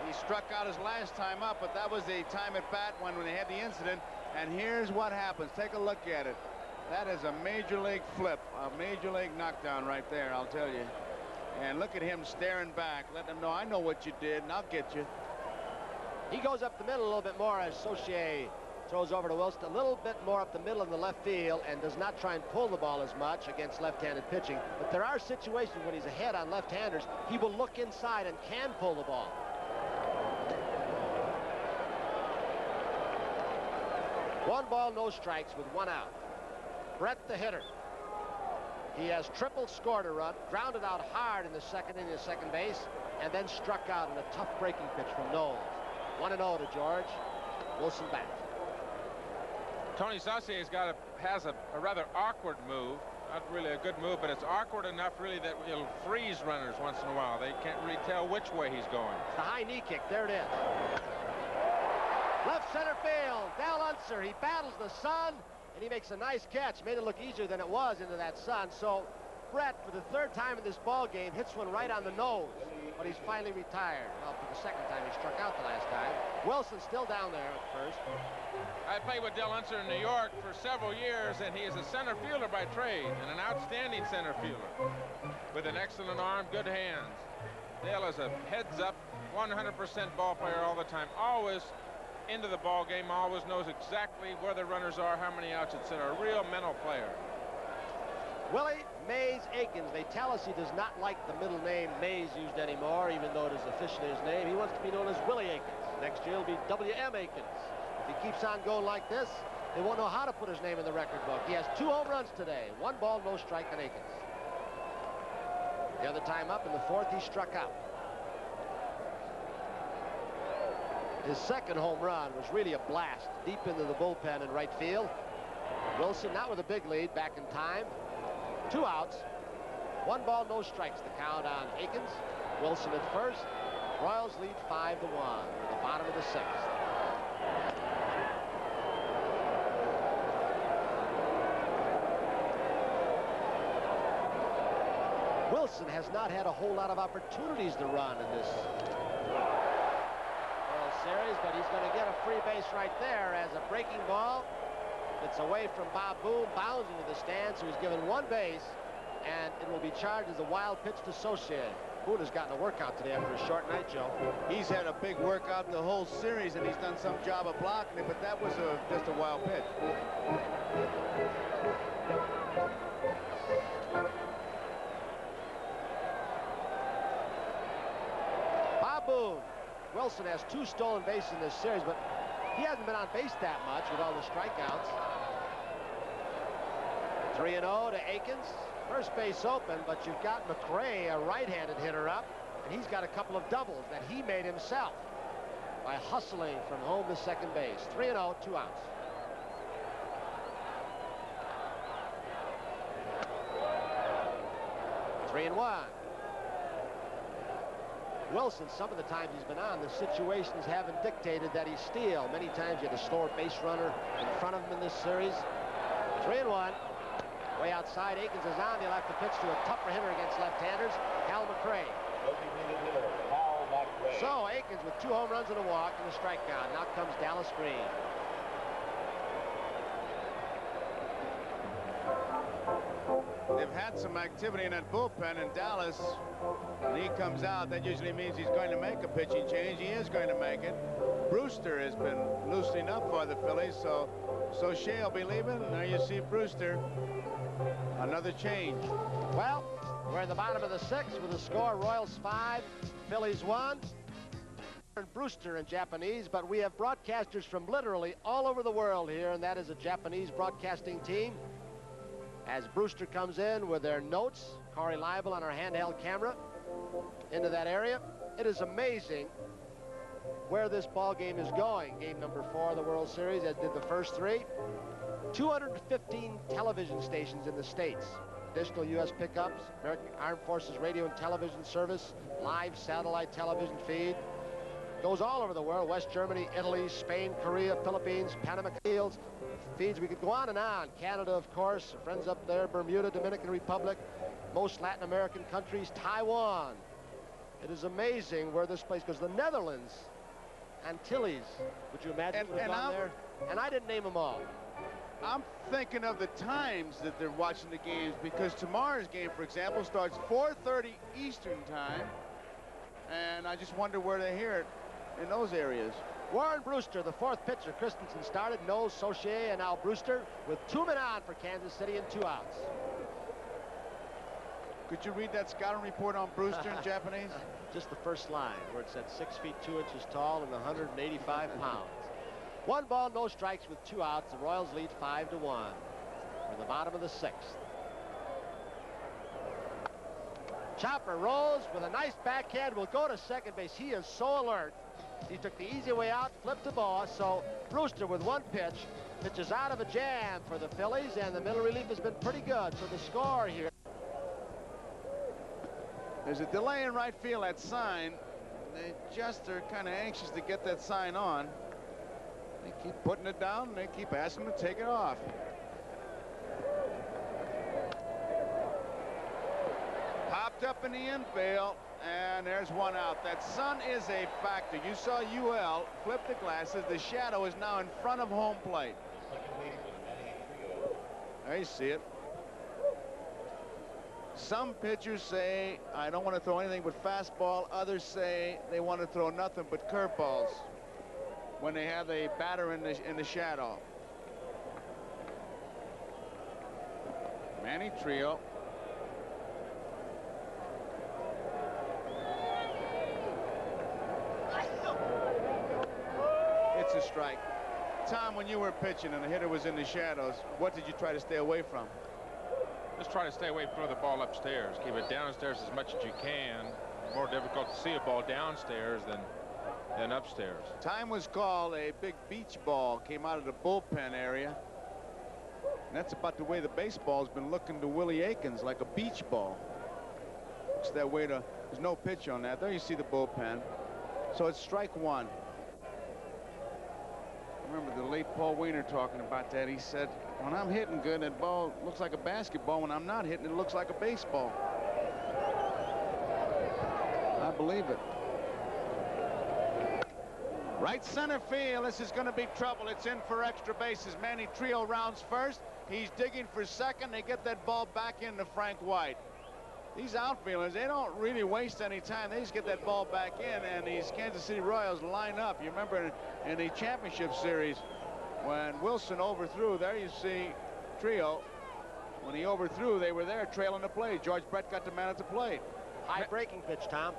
He struck out his last time up, but that was the time at bat when they had the incident. And here's what happens. Take a look at it. That is a major league flip, a major league knockdown right there, I'll tell you. And look at him staring back, letting him know, I know what you did, and I'll get you. He goes up the middle a little bit more as Saucier throws over to Wilson, a little bit more up the middle in the left field, and does not try and pull the ball as much against left-handed pitching. But there are situations when he's ahead on left-handers, he will look inside and can pull the ball. One ball, no strikes with 1 out. Brett the hitter. He has triple scored a run, grounded out hard in the second inning of second base, and then struck out in a tough breaking pitch from Knowles. 1-0 to George. Wilson back. Tony Saucier has a rather awkward move. Not really a good move, but it's awkward enough really that it'll freeze runners once in a while. They can't really tell which way he's going. It's the high knee kick. There it is. Left center field. Dal Unser. He battles the sun, and he makes a nice catch. Made it look easier than it was into that sun. So Brett, for the third time in this ball game, hits one right on the nose, but he's finally retired. Well, for the second time, he struck out the last time. Wilson's still down there at first. I played with Dale Unser in New York for several years, and he is a center fielder by trade and an outstanding center fielder with an excellent arm, good hands. Dale is a heads-up, 100% ball player all the time, always into the ball game, always knows exactly where the runners are, how many outs, etc. A real mental player. Willie Mays Aikens. They tell us he does not like the middle name Mays used anymore, even though it is officially his name. He wants to be known as Willie Aikens. Next year it'll be W.M. Aikens. If he keeps on going like this, they won't know how to put his name in the record book. He has 2 home runs today. 1 ball, no strike on Aikens. The other time up in the 4th, he struck out. His second home run was really a blast deep into the bullpen in right field. Wilson, not with a big lead, back in time. 2 outs. 1 ball, no strikes. The count on Aikens. Wilson at first. Royals lead 5-1 at the bottom of the 6th. Wilson has not had a whole lot of opportunities to run in this World Series, but he's going to get a free base right there as a breaking ball. It's away from Bob Boone, bounds into the stand, so he's given 1 base, and it will be charged as a wild pitch to Saucier. Boone has gotten a workout today after a short night, Joe. He's had a big workout the whole series, and he's done some job of blocking it, but that was just a wild pitch. Bob Boone. Wilson has 2 stolen bases in this series, but he hasn't been on base that much with all the strikeouts. 3-0 to Aikens. First base open, but you've got McRae, a right-handed hitter, up, and he's got a couple of doubles that he made himself by hustling from home to second base. 3-0, 2 outs. Three and 1. Wilson, some of the times he's been on, the situations haven't dictated that he steal. Many times you had a slower base runner in front of him in this series. 3-1. Way outside, Aikens is on. He'll have to pitch to a tougher hitter against left-handers, Hal McRae. So Aikens with 2 home runs and a walk and a strikeout. Now comes Dallas Green. They've had some activity in that bullpen in Dallas. When he comes out, that usually means he's going to make a pitching change. He is going to make it. Brewster has been loosening up for the Phillies, so Saucier will be leaving. There you see Brewster. Another change. Well, we're in the bottom of the 6th with a score: Royals 5, Phillies 1. Brewster in Japanese, but we have broadcasters from literally all over the world here, and that is a Japanese broadcasting team. As Brewster comes in with their notes, Corey Leibel on our handheld camera into that area. It is amazing where this ball game is going. Game number 4 of the World Series, as did the first 3. 215 television stations in the States. Additional U.S. pickups, American Armed Forces Radio and Television Service, live satellite television feed. Goes all over the world: West Germany, Italy, Spain, Korea, Philippines, Panama Fields. Feeds, we could go on and on. Canada, of course, friends up there, Bermuda, Dominican Republic, most Latin American countries, Taiwan. It is amazing where this place goes. The Netherlands, Antilles, would you imagine would have gone there? And I didn't name them all. I'm thinking of the times that they're watching the games, because tomorrow's game, for example, starts 4:30 Eastern time, and I just wonder where they hear it in those areas. Warren Brewster, the 4th pitcher. Christensen started, Knowles, Saucier, and now Brewster with 2 men on for Kansas City and 2 outs. Could you read that scouting report on Brewster in Japanese? Just the first line, where it said 6 feet 2 inches tall and 185 pounds. 1 ball, no strikes with 2 outs. The Royals lead 5-1. We're in the bottom of the 6th. Chopper Rose with a nice backhand will go to second base. He is so alert. He took the easy way out, flipped the ball. So Brewster with one pitch pitches out of a jam for the Phillies, and the middle relief has been pretty good. So the score here. There's a delay in right field, that sign. They just are kind of anxious to get that sign on. They keep putting it down, and they keep asking to take it off. Popped up in the infield, and there's one out. That sun is a factor. You saw UL flip the glasses. The shadow is now in front of home plate. There you see it. Some pitchers say, I don't want to throw anything but fastball. Others say they want to throw nothing but curveballs when they have a batter in the shadow. Manny Trillo. It's a strike. Tom, when you were pitching and the hitter was in the shadows, what did you try to stay away from? Just try to stay away from the ball upstairs. Keep it downstairs as much as you can. More difficult to see a ball downstairs than upstairs. Time was called. A big beach ball came out of the bullpen area. And that's about the way the baseball's been looking to Willie Aikens, like a beach ball. Looks that way to, there's no pitch on that. There you see the bullpen. So it's strike one. I remember the late Paul Weiner talking about that. He said, when I'm hitting good, that ball looks like a basketball. When I'm not hitting, it looks like a baseball. I believe it. Right center field. This is going to be trouble. It's in for extra bases. Manny Trillo rounds first. He's digging for second. They get that ball back into Frank White. These outfielders, they don't really waste any time. They just get that ball back in, and these Kansas City Royals line up. You remember in the championship series when Wilson overthrew, there you see Trillo. When he overthrew, they were there trailing the plate. George Brett got the man at the plate. High breaking pitch, Tom.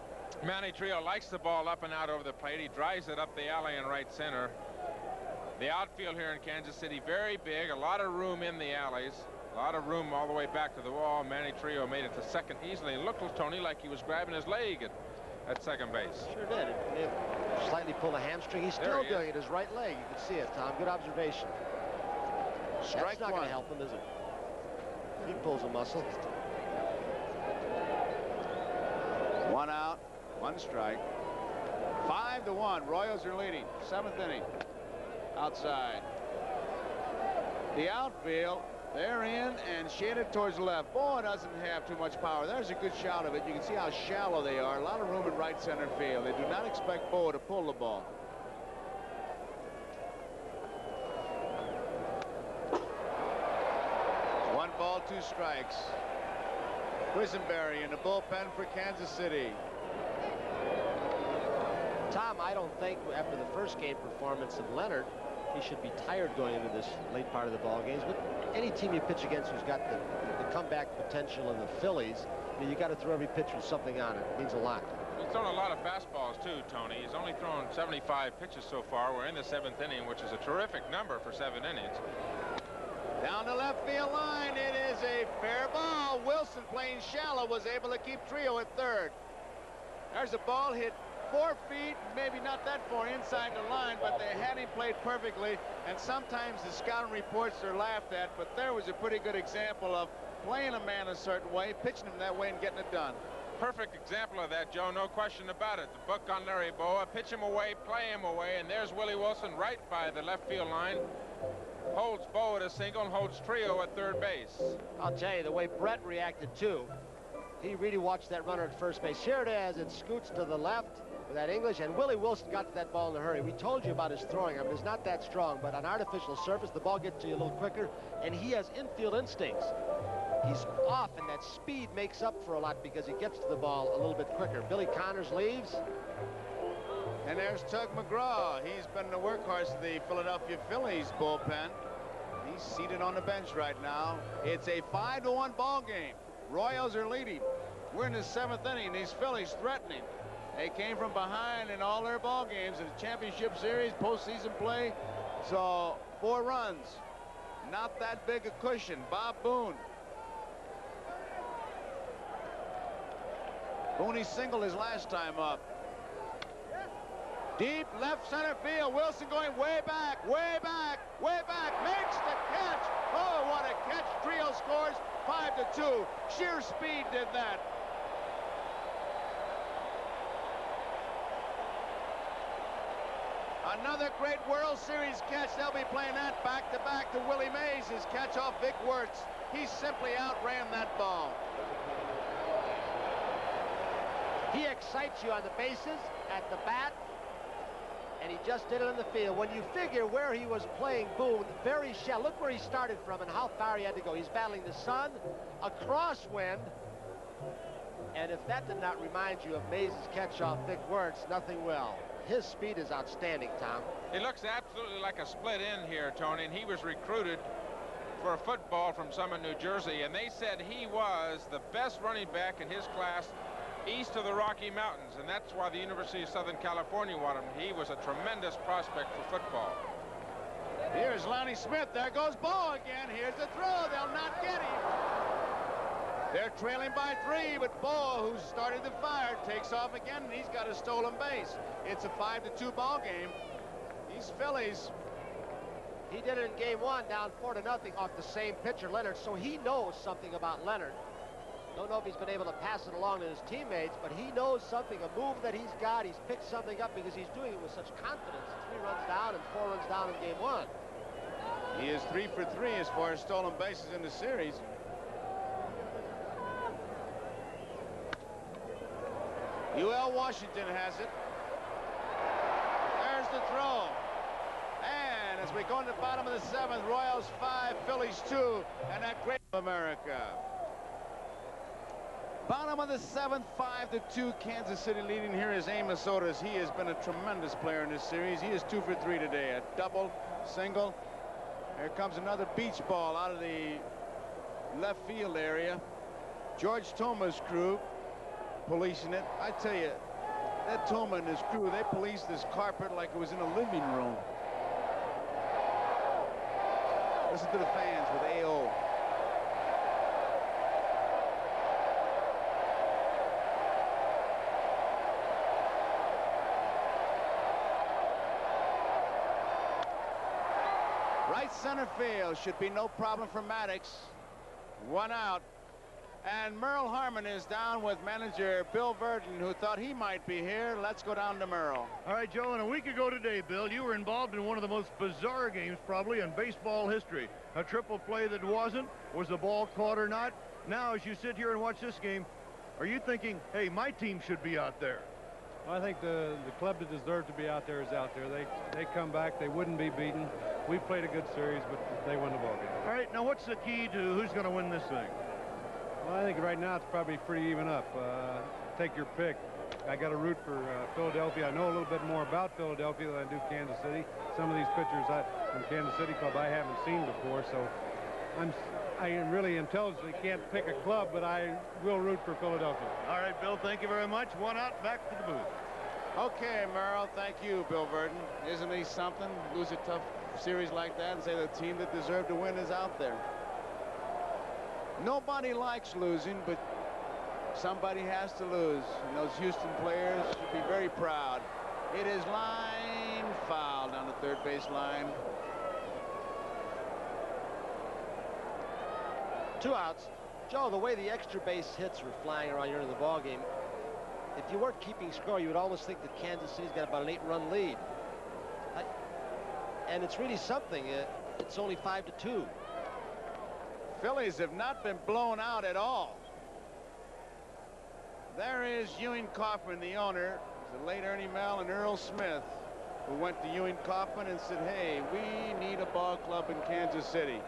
Manny Trillo likes the ball up and out over the plate. He drives it up the alley in right center. The outfield here in Kansas City, very big. A lot of room in the alleys. A lot of room all the way back to the wall. Manny Trillo made it to second easily. It looked, Tony, like he was grabbing his leg at second base. Sure did. It may have slightly pulled a hamstring. He's still doing it. His right leg. You can see it, Tom. Good observation. Strike That's not going to help him, is it? He pulls a muscle. One out, one strike. 5-1. Royals are leading. 7th inning. Outside. The outfield. They're in and shaded towards the left. Boy, doesn't have too much power. There's a good shot of it. You can see how shallow they are. A lot of room in right center field. They do not expect Boa to pull the ball. One ball, 2 strikes. Quisenberry in the bullpen for Kansas City. Tom, I don't think after the first game performance of Leonard, he should be tired going into this late part of the ball games. But any team you pitch against who's got the comeback potential in the Phillies, you got to throw every pitch with something on it. It means a lot. He's thrown a lot of fastballs too, Tony. He's only thrown 75 pitches so far. We're in the 7th inning, which is a terrific number for 7 innings. Down the left field line, it is a fair ball. Wilson, playing shallow, was able to keep Trillo at third. There's a ball hit 4 feet, maybe not that far inside the line, but they had him played perfectly. And sometimes the scouting reports are laughed at, but there was a pretty good example of playing a man a certain way, pitching him that way, and getting it done. Perfect example of that, Joe, no question about it. The book on Larry Boa, pitch him away, play him away, and there's Willie Wilson right by the left field line. Holds Boa to single and holds Trillo at third base. I'll tell you, the way Brett reacted too, he really watched that runner at first base. Here it is, it scoots to the left with that English, and Willie Wilson got to that ball in a hurry. We told you about his throwing arm. It's not that strong, but on artificial surface, the ball gets to you a little quicker, and he has infield instincts. He's off, and that speed makes up for a lot because he gets to the ball a little bit quicker. Billy Connors leaves. And there's Tug McGraw. He's been the workhorse of the Philadelphia Phillies bullpen. He's seated on the bench right now. It's a 5-1 ball game. Royals are leading. We're in the 7th inning. These Phillies threatening. They came from behind in all their ball games in the championship series, postseason play. So 4 runs. Not that big a cushion. Bob Boone. Booney singled his last time up. Deep left center field. Wilson going way back, way back, way back. Makes the catch. Oh, what a catch. Trio scores 5-2. Sheer speed did that. Another great World Series catch. They'll be playing that back-to-back to Willie Mays. His catch off Vic Wertz. He simply outran that ball. He excites you on the bases, at the bat, and he just did it in the field. When you figure where he was playing Boone, very shallow. Look where he started from and how far he had to go. He's battling the sun, a crosswind, and if that did not remind you of Mays' catch off Vic Wertz, nothing will. His speed is outstanding, Tom. He looks absolutely like a split end here, Tony, and he was recruited for a football from some in New Jersey, and they said he was the best running back in his class east of the Rocky Mountains, and that's why the University of Southern California wanted him. He was a tremendous prospect for football. Here's Lonnie Smith. There goes Bo again. Here's the throw. They'll not get him. They're trailing by 3, but Bo, who started the fire, takes off again, and he's got a stolen base. It's a 5-2 ball game. These Phillies. He did it in game 1, down 4-0 off the same pitcher, Leonard, so he knows something about Leonard. Don't know if he's been able to pass it along to his teammates, but he knows something, a move that he's got. He's picked something up because he's doing it with such confidence. 3 runs down and 4 runs down in game 1. He is 3 for 3 as far as stolen bases in the series. UL Washington has it. There's the throw. And as we go into the bottom of the 7th, Royals 5, Phillies 2, and that great America. Bottom of the 7th, 5-2, Kansas City leading. Here is Amos Otis. He has been a tremendous player in this series. He is 2 for 3 today. A double, single. Here comes another beach ball out of the left field area. George Thoma's crew policing it. I tell you, that Toma and his crew, they policed this carpet like it was in a living room. Listen to the fans with AO. Right center field should be no problem for Maddox. 1 out. And Merle Harmon is down with manager Bill Verdon, who thought he might be here. Let's go down to Merle. All right, Joe, and a week ago today, Bill, you were involved in one of the most bizarre games probably in baseball history. A triple play that wasn't. Was the ball caught or not? Now, as you sit here and watch this game, are you thinking, hey, my team should be out there? Well, I think the club that deserved to be out there is out there. They come back. They wouldn't be beaten. We played a good series, but they won the ball game. All right, now what's the key to who's going to win this thing? Well, I think right now it's probably pretty even up. Take your pick. I got to root for Philadelphia. I know a little bit more about Philadelphia than I do Kansas City. Some of these pitchers from Kansas City club I haven't seen before, so I really intelligently can't pick a club, but I will root for Philadelphia. All right, Bill, thank you very much. 1 out, back to the booth. Okay, Merle, thank you, Bill Verdon. Isn't he something? Lose a tough series like that and say the team that deserved to win is out there. Nobody likes losing, but somebody has to lose. And those Houston players should be very proud. It is line foul down the third base line. 2 outs. Joe, the way the extra base hits were flying around here in the ball game, if you weren't keeping score, you would almost think that Kansas City's got about an 8-run lead. And it's really something. It's only 5-2. Phillies have not been blown out at all. There is Ewing Kauffman, the owner, the late Ernie Mel and Earl Smith, who went to Ewing Kauffman and said, hey, we need a ball club in Kansas City.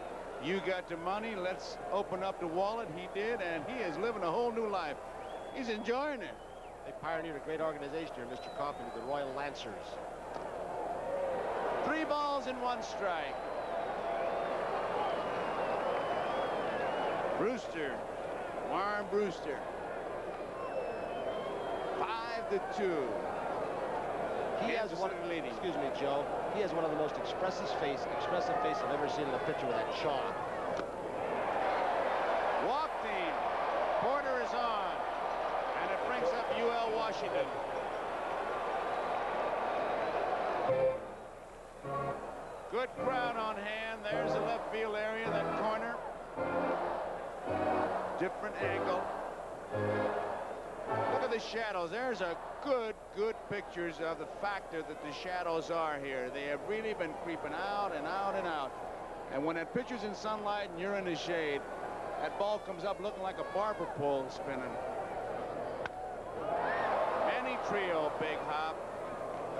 You got the money, let's open up the wallet. He did, and he is living a whole new life. He's enjoying it. They pioneered a great organization here, Mr. Kauffman, the Royal Lancers. 3 balls and 1 strike. Brewster, Warren Brewster. 5-2. He has one leading. Excuse me, Joe. He has one of the most expressive face I've ever seen in a pitcher with that jaw. Walked him. Porter is on, and it brings brings up UL Washington. Good crowd on hand. There's the left field area, that corner. Different angle. Look at the shadows. There's a good pictures of the factor that the shadows are here. They have really been creeping out and out and out. And when that pitcher's in sunlight and you're in the shade, that ball comes up looking like a barber pole spinning. Manny Trio, big hop.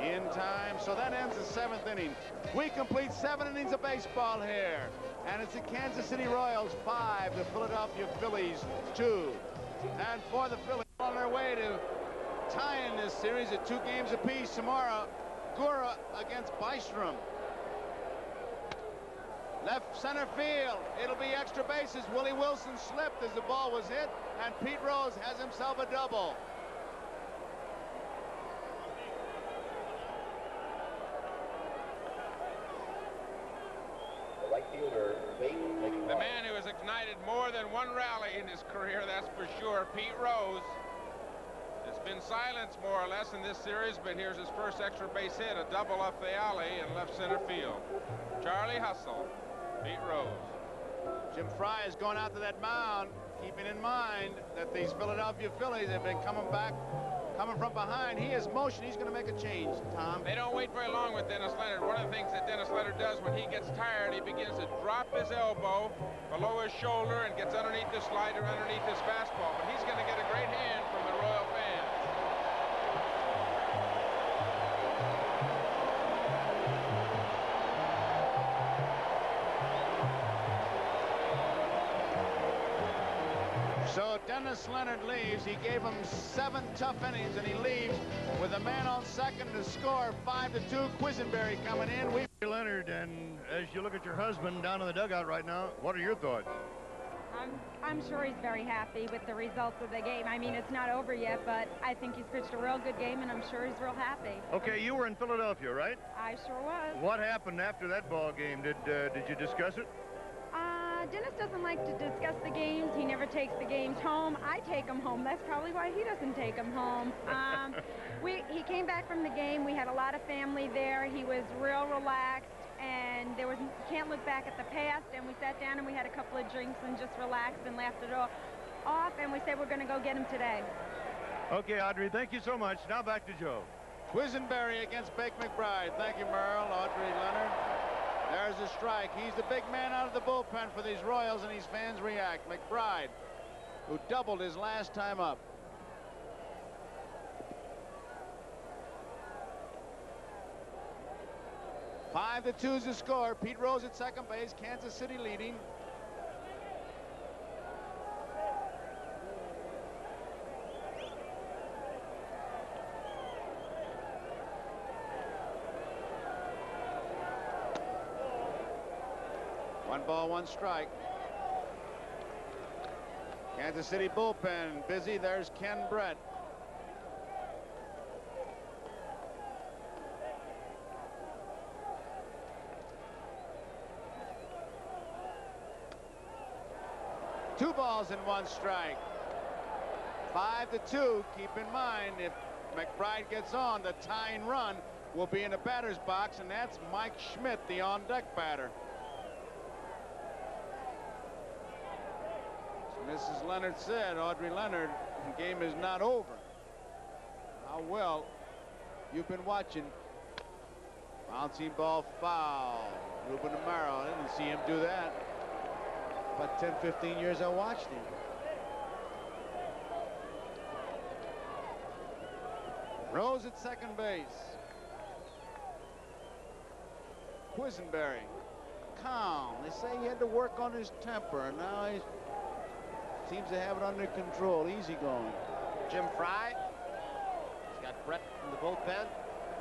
In time, so that ends the 7th inning. We complete 7 innings of baseball here, and it's the Kansas City Royals 5, the Philadelphia Phillies 2. And for the Phillies on their way to tying this series at 2 games apiece tomorrow, Gura against Bystrom. Left center field, it'll be extra bases. Willie Wilson slipped as the ball was hit, and Pete Rose has himself a double. The man who has ignited more than one rally in his career, that's for sure, Pete Rose. It's been silenced more or less in this series, but here's his first extra base hit, a double up the alley in left center field. Charlie Hustle, Pete Rose. Jim Fry is going out to that mound, keeping in mind that these Philadelphia Phillies have been coming from behind. He has motion. He's going to make a change, Tom. They don't wait very long with Dennis Leonard. One of the things that Dennis Leonard does when he gets tired, he begins to drop his elbow below his shoulder and gets underneath the slider, underneath his fastball. But he's going to get a great hand from the Royal fans. So Dennis Leonard leaves. He gave him 7 tough innings, and he leaves with a man on second to score. 5-2. Quisenberry coming in. Leonard, and as you look at your husband down in the dugout right now, what are your thoughts? I'm sure he's very happy with the results of the game. I mean, it's not over yet, but I think he's pitched a real good game, and I'm sure he's real happy. Okay, you were in Philadelphia, right? I sure was. What happened after that ball game? Did you discuss it? Dennis doesn't like to discuss the games. He never takes the games home. I take them home. That's probably why he doesn't take them home. He came back from the game. We had a lot of family there. He was real relaxed, and you can't look back at the past. And we sat down and we had a couple of drinks and just relaxed and laughed it all off. And we said we're going to go get him today. Okay, Audrey, thank you so much. Now back to Joe. Quisenberry against Bake McBride. Thank you, Merle. Audrey Leonard. There's a strike. He's the big man out of the bullpen for these Royals, and these fans react. McBride, who doubled his last time up. Five to 2 is the score. Pete Rose at second base. Kansas City leading. One ball, one strike. Kansas City bullpen busy. There's Ken Brett. Two balls and one strike. 5-2. Keep in mind, if McBride gets on, the tying run will be in the batter's box, and that's Mike Schmidt, the on-deck batter. Mrs. Leonard said, Audrey Leonard, the game is not over. How well you've been watching. Bouncing ball foul. Ruben Amaro, I didn't see him do that. About 10, 15 years I watched him. Rose at second base. Quisenberry, calm. They say he had to work on his temper, and now he seems to have it under control. Easy going. Jim Fry. He's got Brett in the bullpen.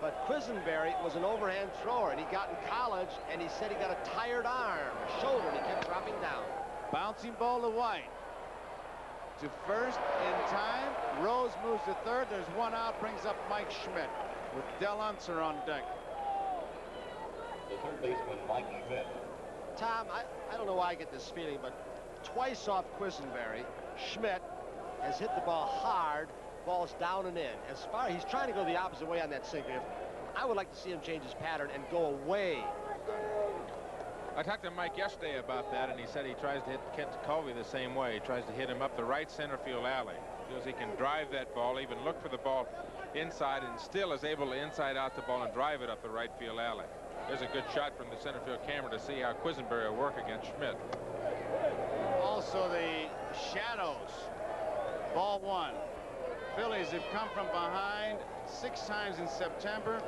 But Quisenberry was an overhand thrower, and he got in college, and he said he got a tired arm, a shoulder, and he kept dropping down. Bouncing ball to White. To first in time. Rose moves to third. There's one out. Brings up Mike Schmidt with Del Unser on deck. The third baseman, Mike Schmidt. Tom, I don't know why I get this feeling, but twice off Quisenberry, Schmidt has hit the ball hard, ball's down and in. As far he's trying to go the opposite way on that sinker. I would like to see him change his pattern and go away. I talked to Mike yesterday about that, and he said he tries to hit Kent Colby the same way. He tries to hit him up the right center field alley. Feels he can drive that ball, even look for the ball inside, and still is able to inside out the ball and drive it up the right field alley. There's a good shot from the center field camera to see how Quisenberry will work against Schmidt. Also the shadows. Ball one. Phillies have come from behind 6 times in September,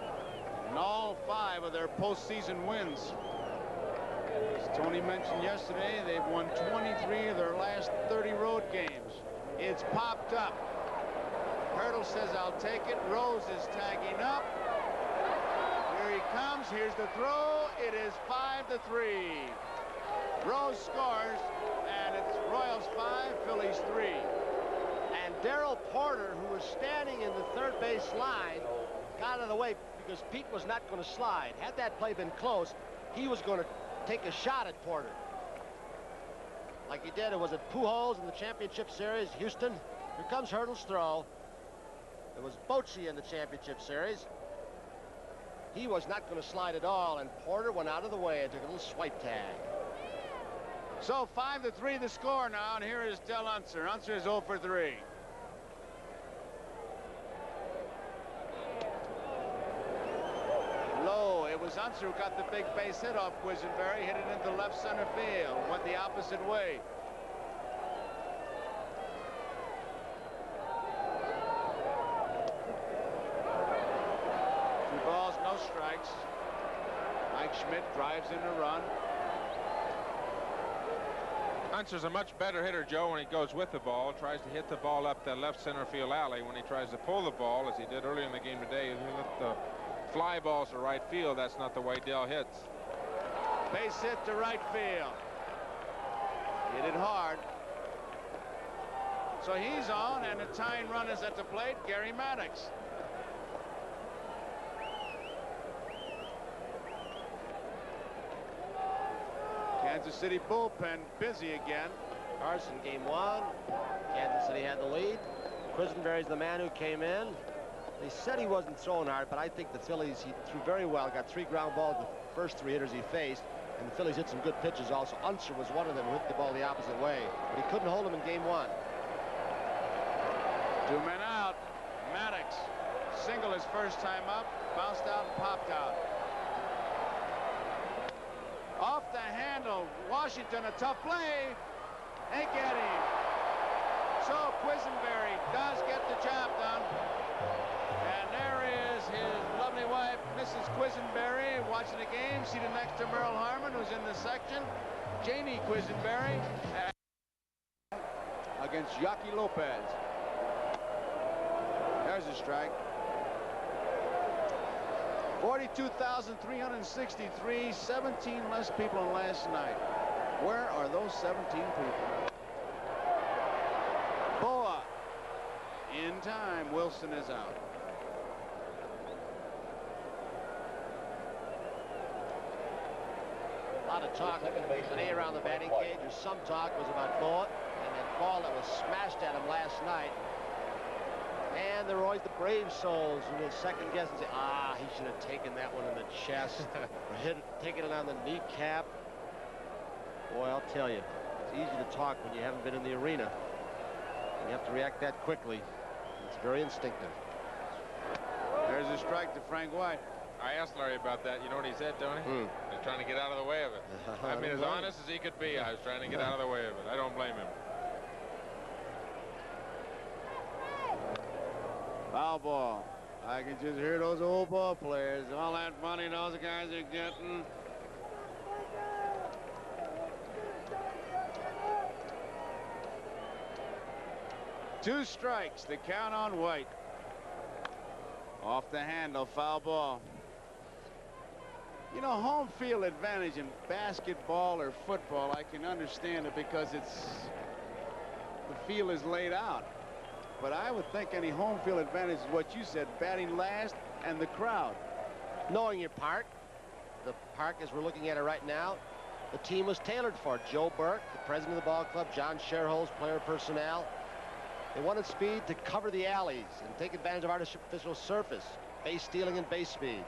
and all 5 of their postseason wins. As Tony mentioned yesterday, they've won 23 of their last 30 road games. It's popped up. Hurdle says, I'll take it. Rose is tagging up. Here he comes. Here's the throw. It is 5-3. Rose scores, and it's Royals 5, Phillies 3. And Darrell Porter, who was standing in the third base line, got out of the way because Pete was not going to slide. Had that play been close, he was going to take a shot at Porter. Like he did, it was at Pujols in the championship series, Houston. Here comes Hurdle's throw. It was Bochy in the championship series. He was not going to slide at all, and Porter went out of the way and took a little swipe tag. So 5-3 the score now, and here is Del Unser. Unser is 0 for 3. Low. It was Unser who got the big base hit off Quisenberry, hit it into left center field, went the opposite way. Two balls, no strikes. Mike Schmidt drives in a run. Unser's a much better hitter, Joe, when he goes with the ball, tries to hit the ball up the left center field alley. When he tries to pull the ball, as he did earlier in the game today, he let the fly balls to right field. That's not the way Del hits. Base hit to right field. Hit it hard. So he's on, and the tying run is at the plate, Gary Maddox. Kansas City bullpen busy again. Carson, game 1. Kansas City had the lead. Quisenberry's the man who came in. They said he wasn't throwing hard, but I think the Phillies, he threw very well. Got 3 ground balls the first 3 hitters he faced, and the Phillies hit some good pitches also. Unser was one of them who hit the ball the opposite way, but he couldn't hold him in game 1. 2 men out. Maddox single his first time up, bounced out and popped out. Off the handle, Washington, a tough play. They get him. So Quisenberry does get the job done. And there is his lovely wife, Mrs. Quisenberry, watching the game, seated next to Merle Harmon, who's in the section. Jamie Quisenberry against Yaki Lopez. There's a strike. 42,363, 17 less people than last night. Where are those 17 people? Boa in time. Wilson is out. A lot of talk today around the batting cage, or some talk was about Boa and that ball that was smashed at him last night. And there were always the brave souls who will second guess and say, he should have taken that one in the chest or taken it on the kneecap. Boy, I'll tell you, it's easy to talk when you haven't been in the arena. You have to react that quickly. It's very instinctive. There's a strike to Frank White. I asked Larry about that. You know what he said, Tony? He's trying to get out of the way of it. I mean, as honest as he could be, I was trying to get out of the way of it. I don't blame him. Foul ball. I can just hear those old ball players. All that money those guys are getting. Two strikes. The count on White. Off the handle. Foul ball. You know, home field advantage in basketball or football, I can understand it because the field is laid out. But I would think any home field advantage is what you said, batting last and the crowd. Knowing your park. The park, as we're looking at it right now, the team was tailored for it. Joe Burke, the president of the ball club, John Sherholz, player personnel. They wanted speed to cover the alleys and take advantage of artificial surface, base stealing and base speed.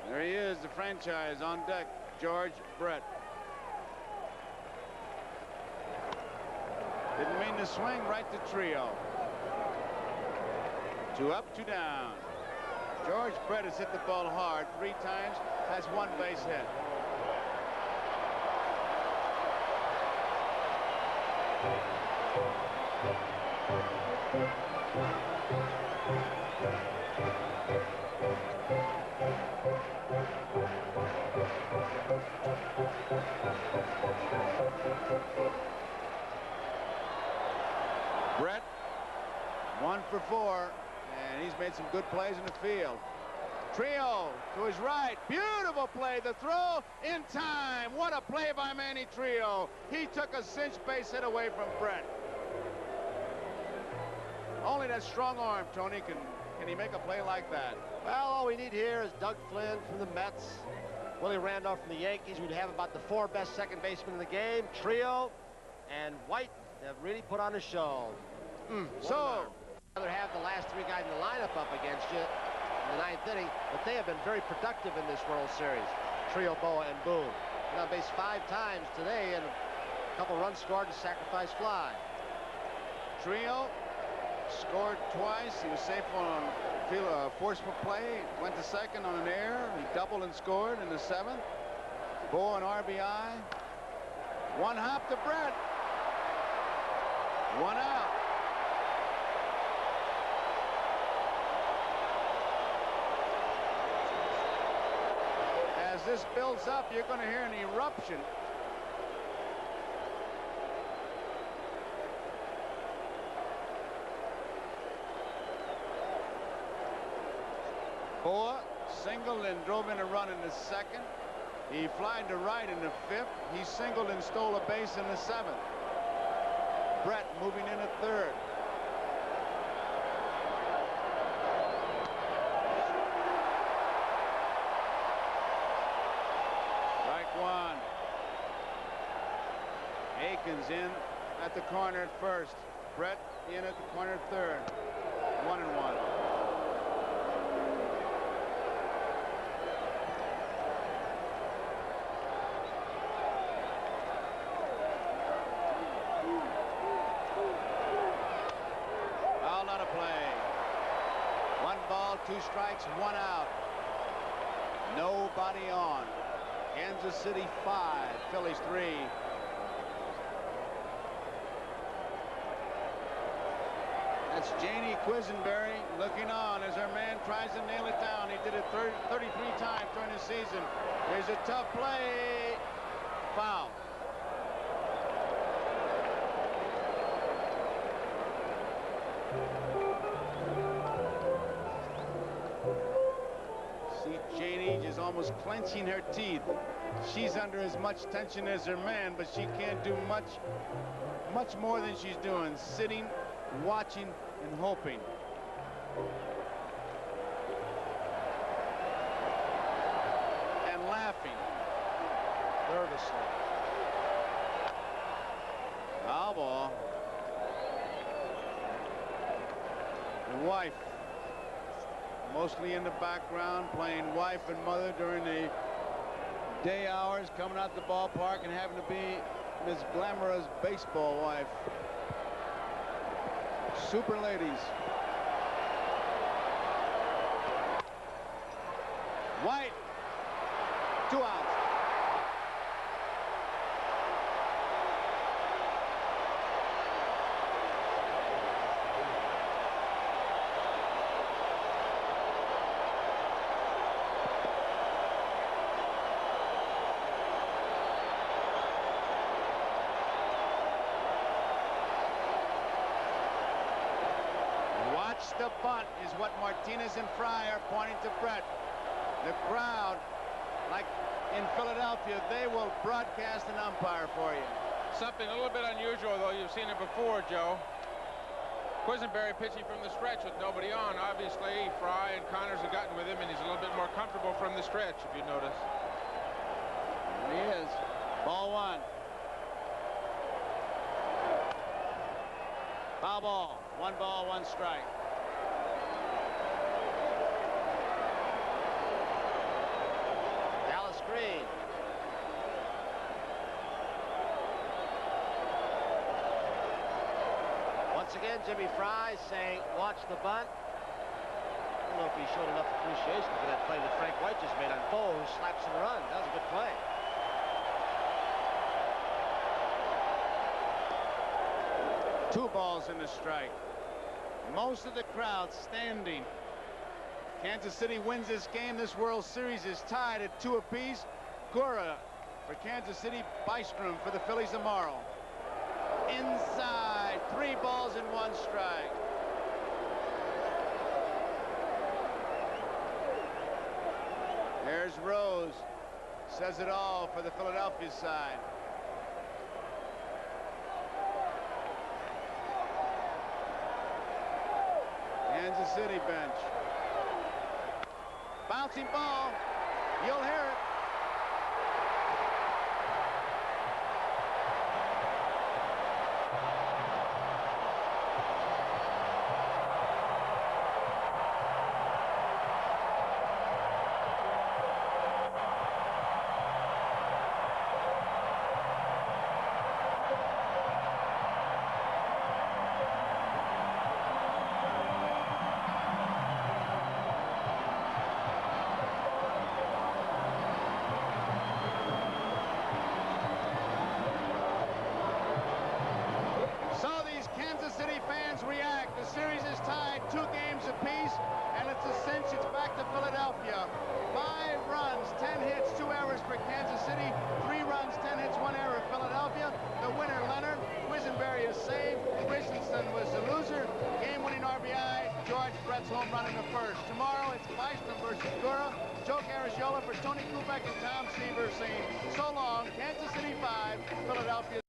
There he is, the franchise on deck, George Brett. Didn't mean to swing, right to Trio. 2 up, 2 down. George Brett has hit the ball hard 3 times, has 1 base hit. Brett, 1 for 4, and he's made some good plays in the field. Trio to his right, beautiful play, the throw in time. What a play by Manny Trio. He took a cinch base hit away from Brett. Only that strong arm, Tony, can he make a play like that? Well, all we need here is Doug Flynn from the Mets, Willie Randolph from the Yankees. We'd have about the 4 best second basemen in the game. Trio and White have really put on a show. So, rather have the last 3 guys in the lineup up against you in the 9th inning, but they have been very productive in this World Series. Trio, Boa, and Boone. Been on base 5 times today, and a couple runs scored and sacrifice fly. Trio scored twice. He was safe on a forceful play. Went to second on an error. He doubled and scored in the 7th. Boa an RBI. 1 hop to Brett. 1 out. As this builds up, you're going to hear an eruption. Boa singled and drove in a run in the 2nd. He flied to right in the 5th. He singled and stole a base in the 7th. Brett moving in a 3rd. Strike 1. Aikens in at the corner at 1st. Brett in at the corner at 3rd. 1-1. Play. 1 ball, 2 strikes, 1 out. Nobody on. Kansas City 5, Phillies 3. That's Janie Quisenberry looking on as her man tries to nail it down. He did it 33 times during the season. Here's a tough play. Foul. Janie is almost clenching her teeth. She's under as much tension as her man, but she can't do much more than she's doing, sitting, watching, and hoping. And laughing. Nervously. Foul ball. The wife. Mostly in the background, playing wife and mother during the day hours, coming out the ballpark and having to be Miss Glamorous baseball wife. Super ladies. White. 2 outs. The bunt is what Martinez and Fry are pointing to Brett. The crowd, like in Philadelphia, they will broadcast an umpire for you. Something a little bit unusual, though. You've seen it before, Joe. Quisenberry pitching from the stretch with nobody on. Obviously, Fry and Connors have gotten with him, and he's a little bit more comfortable from the stretch, if you notice. There he is. Ball 1. Foul ball. 1 ball, 1 strike. Dallas Green. Once again, Jimmy Fry saying, watch the bunt. I don't know if he showed enough appreciation for that play that Frank White just made on Bo, who slaps and runs. That was a good play. Two balls and a strike. Most of the crowd standing. Kansas City wins this game. This World Series is tied at 2 apiece. Gura for Kansas City, Bystrom for the Phillies tomorrow. Inside, 3 balls and 1 strike. There's Rose. Says it all for the Philadelphia side. Kansas City bench. Bouncing ball. You'll hear it. React. The series is tied 2 games apiece, and it's a cinch. It's back to Philadelphia. 5 runs, 10 hits, 2 errors for Kansas City. 3 runs, 10 hits, 1 error for Philadelphia. The winner, Leonard. Quisenberry is saved. Christensen was the loser. Game-winning RBI. George Brett's home run in the first. Tomorrow it's Bystrom versus Gura. Joe Garagiola for Tony Kubek and Tom Seaver saying so long. Kansas City 5, Philadelphia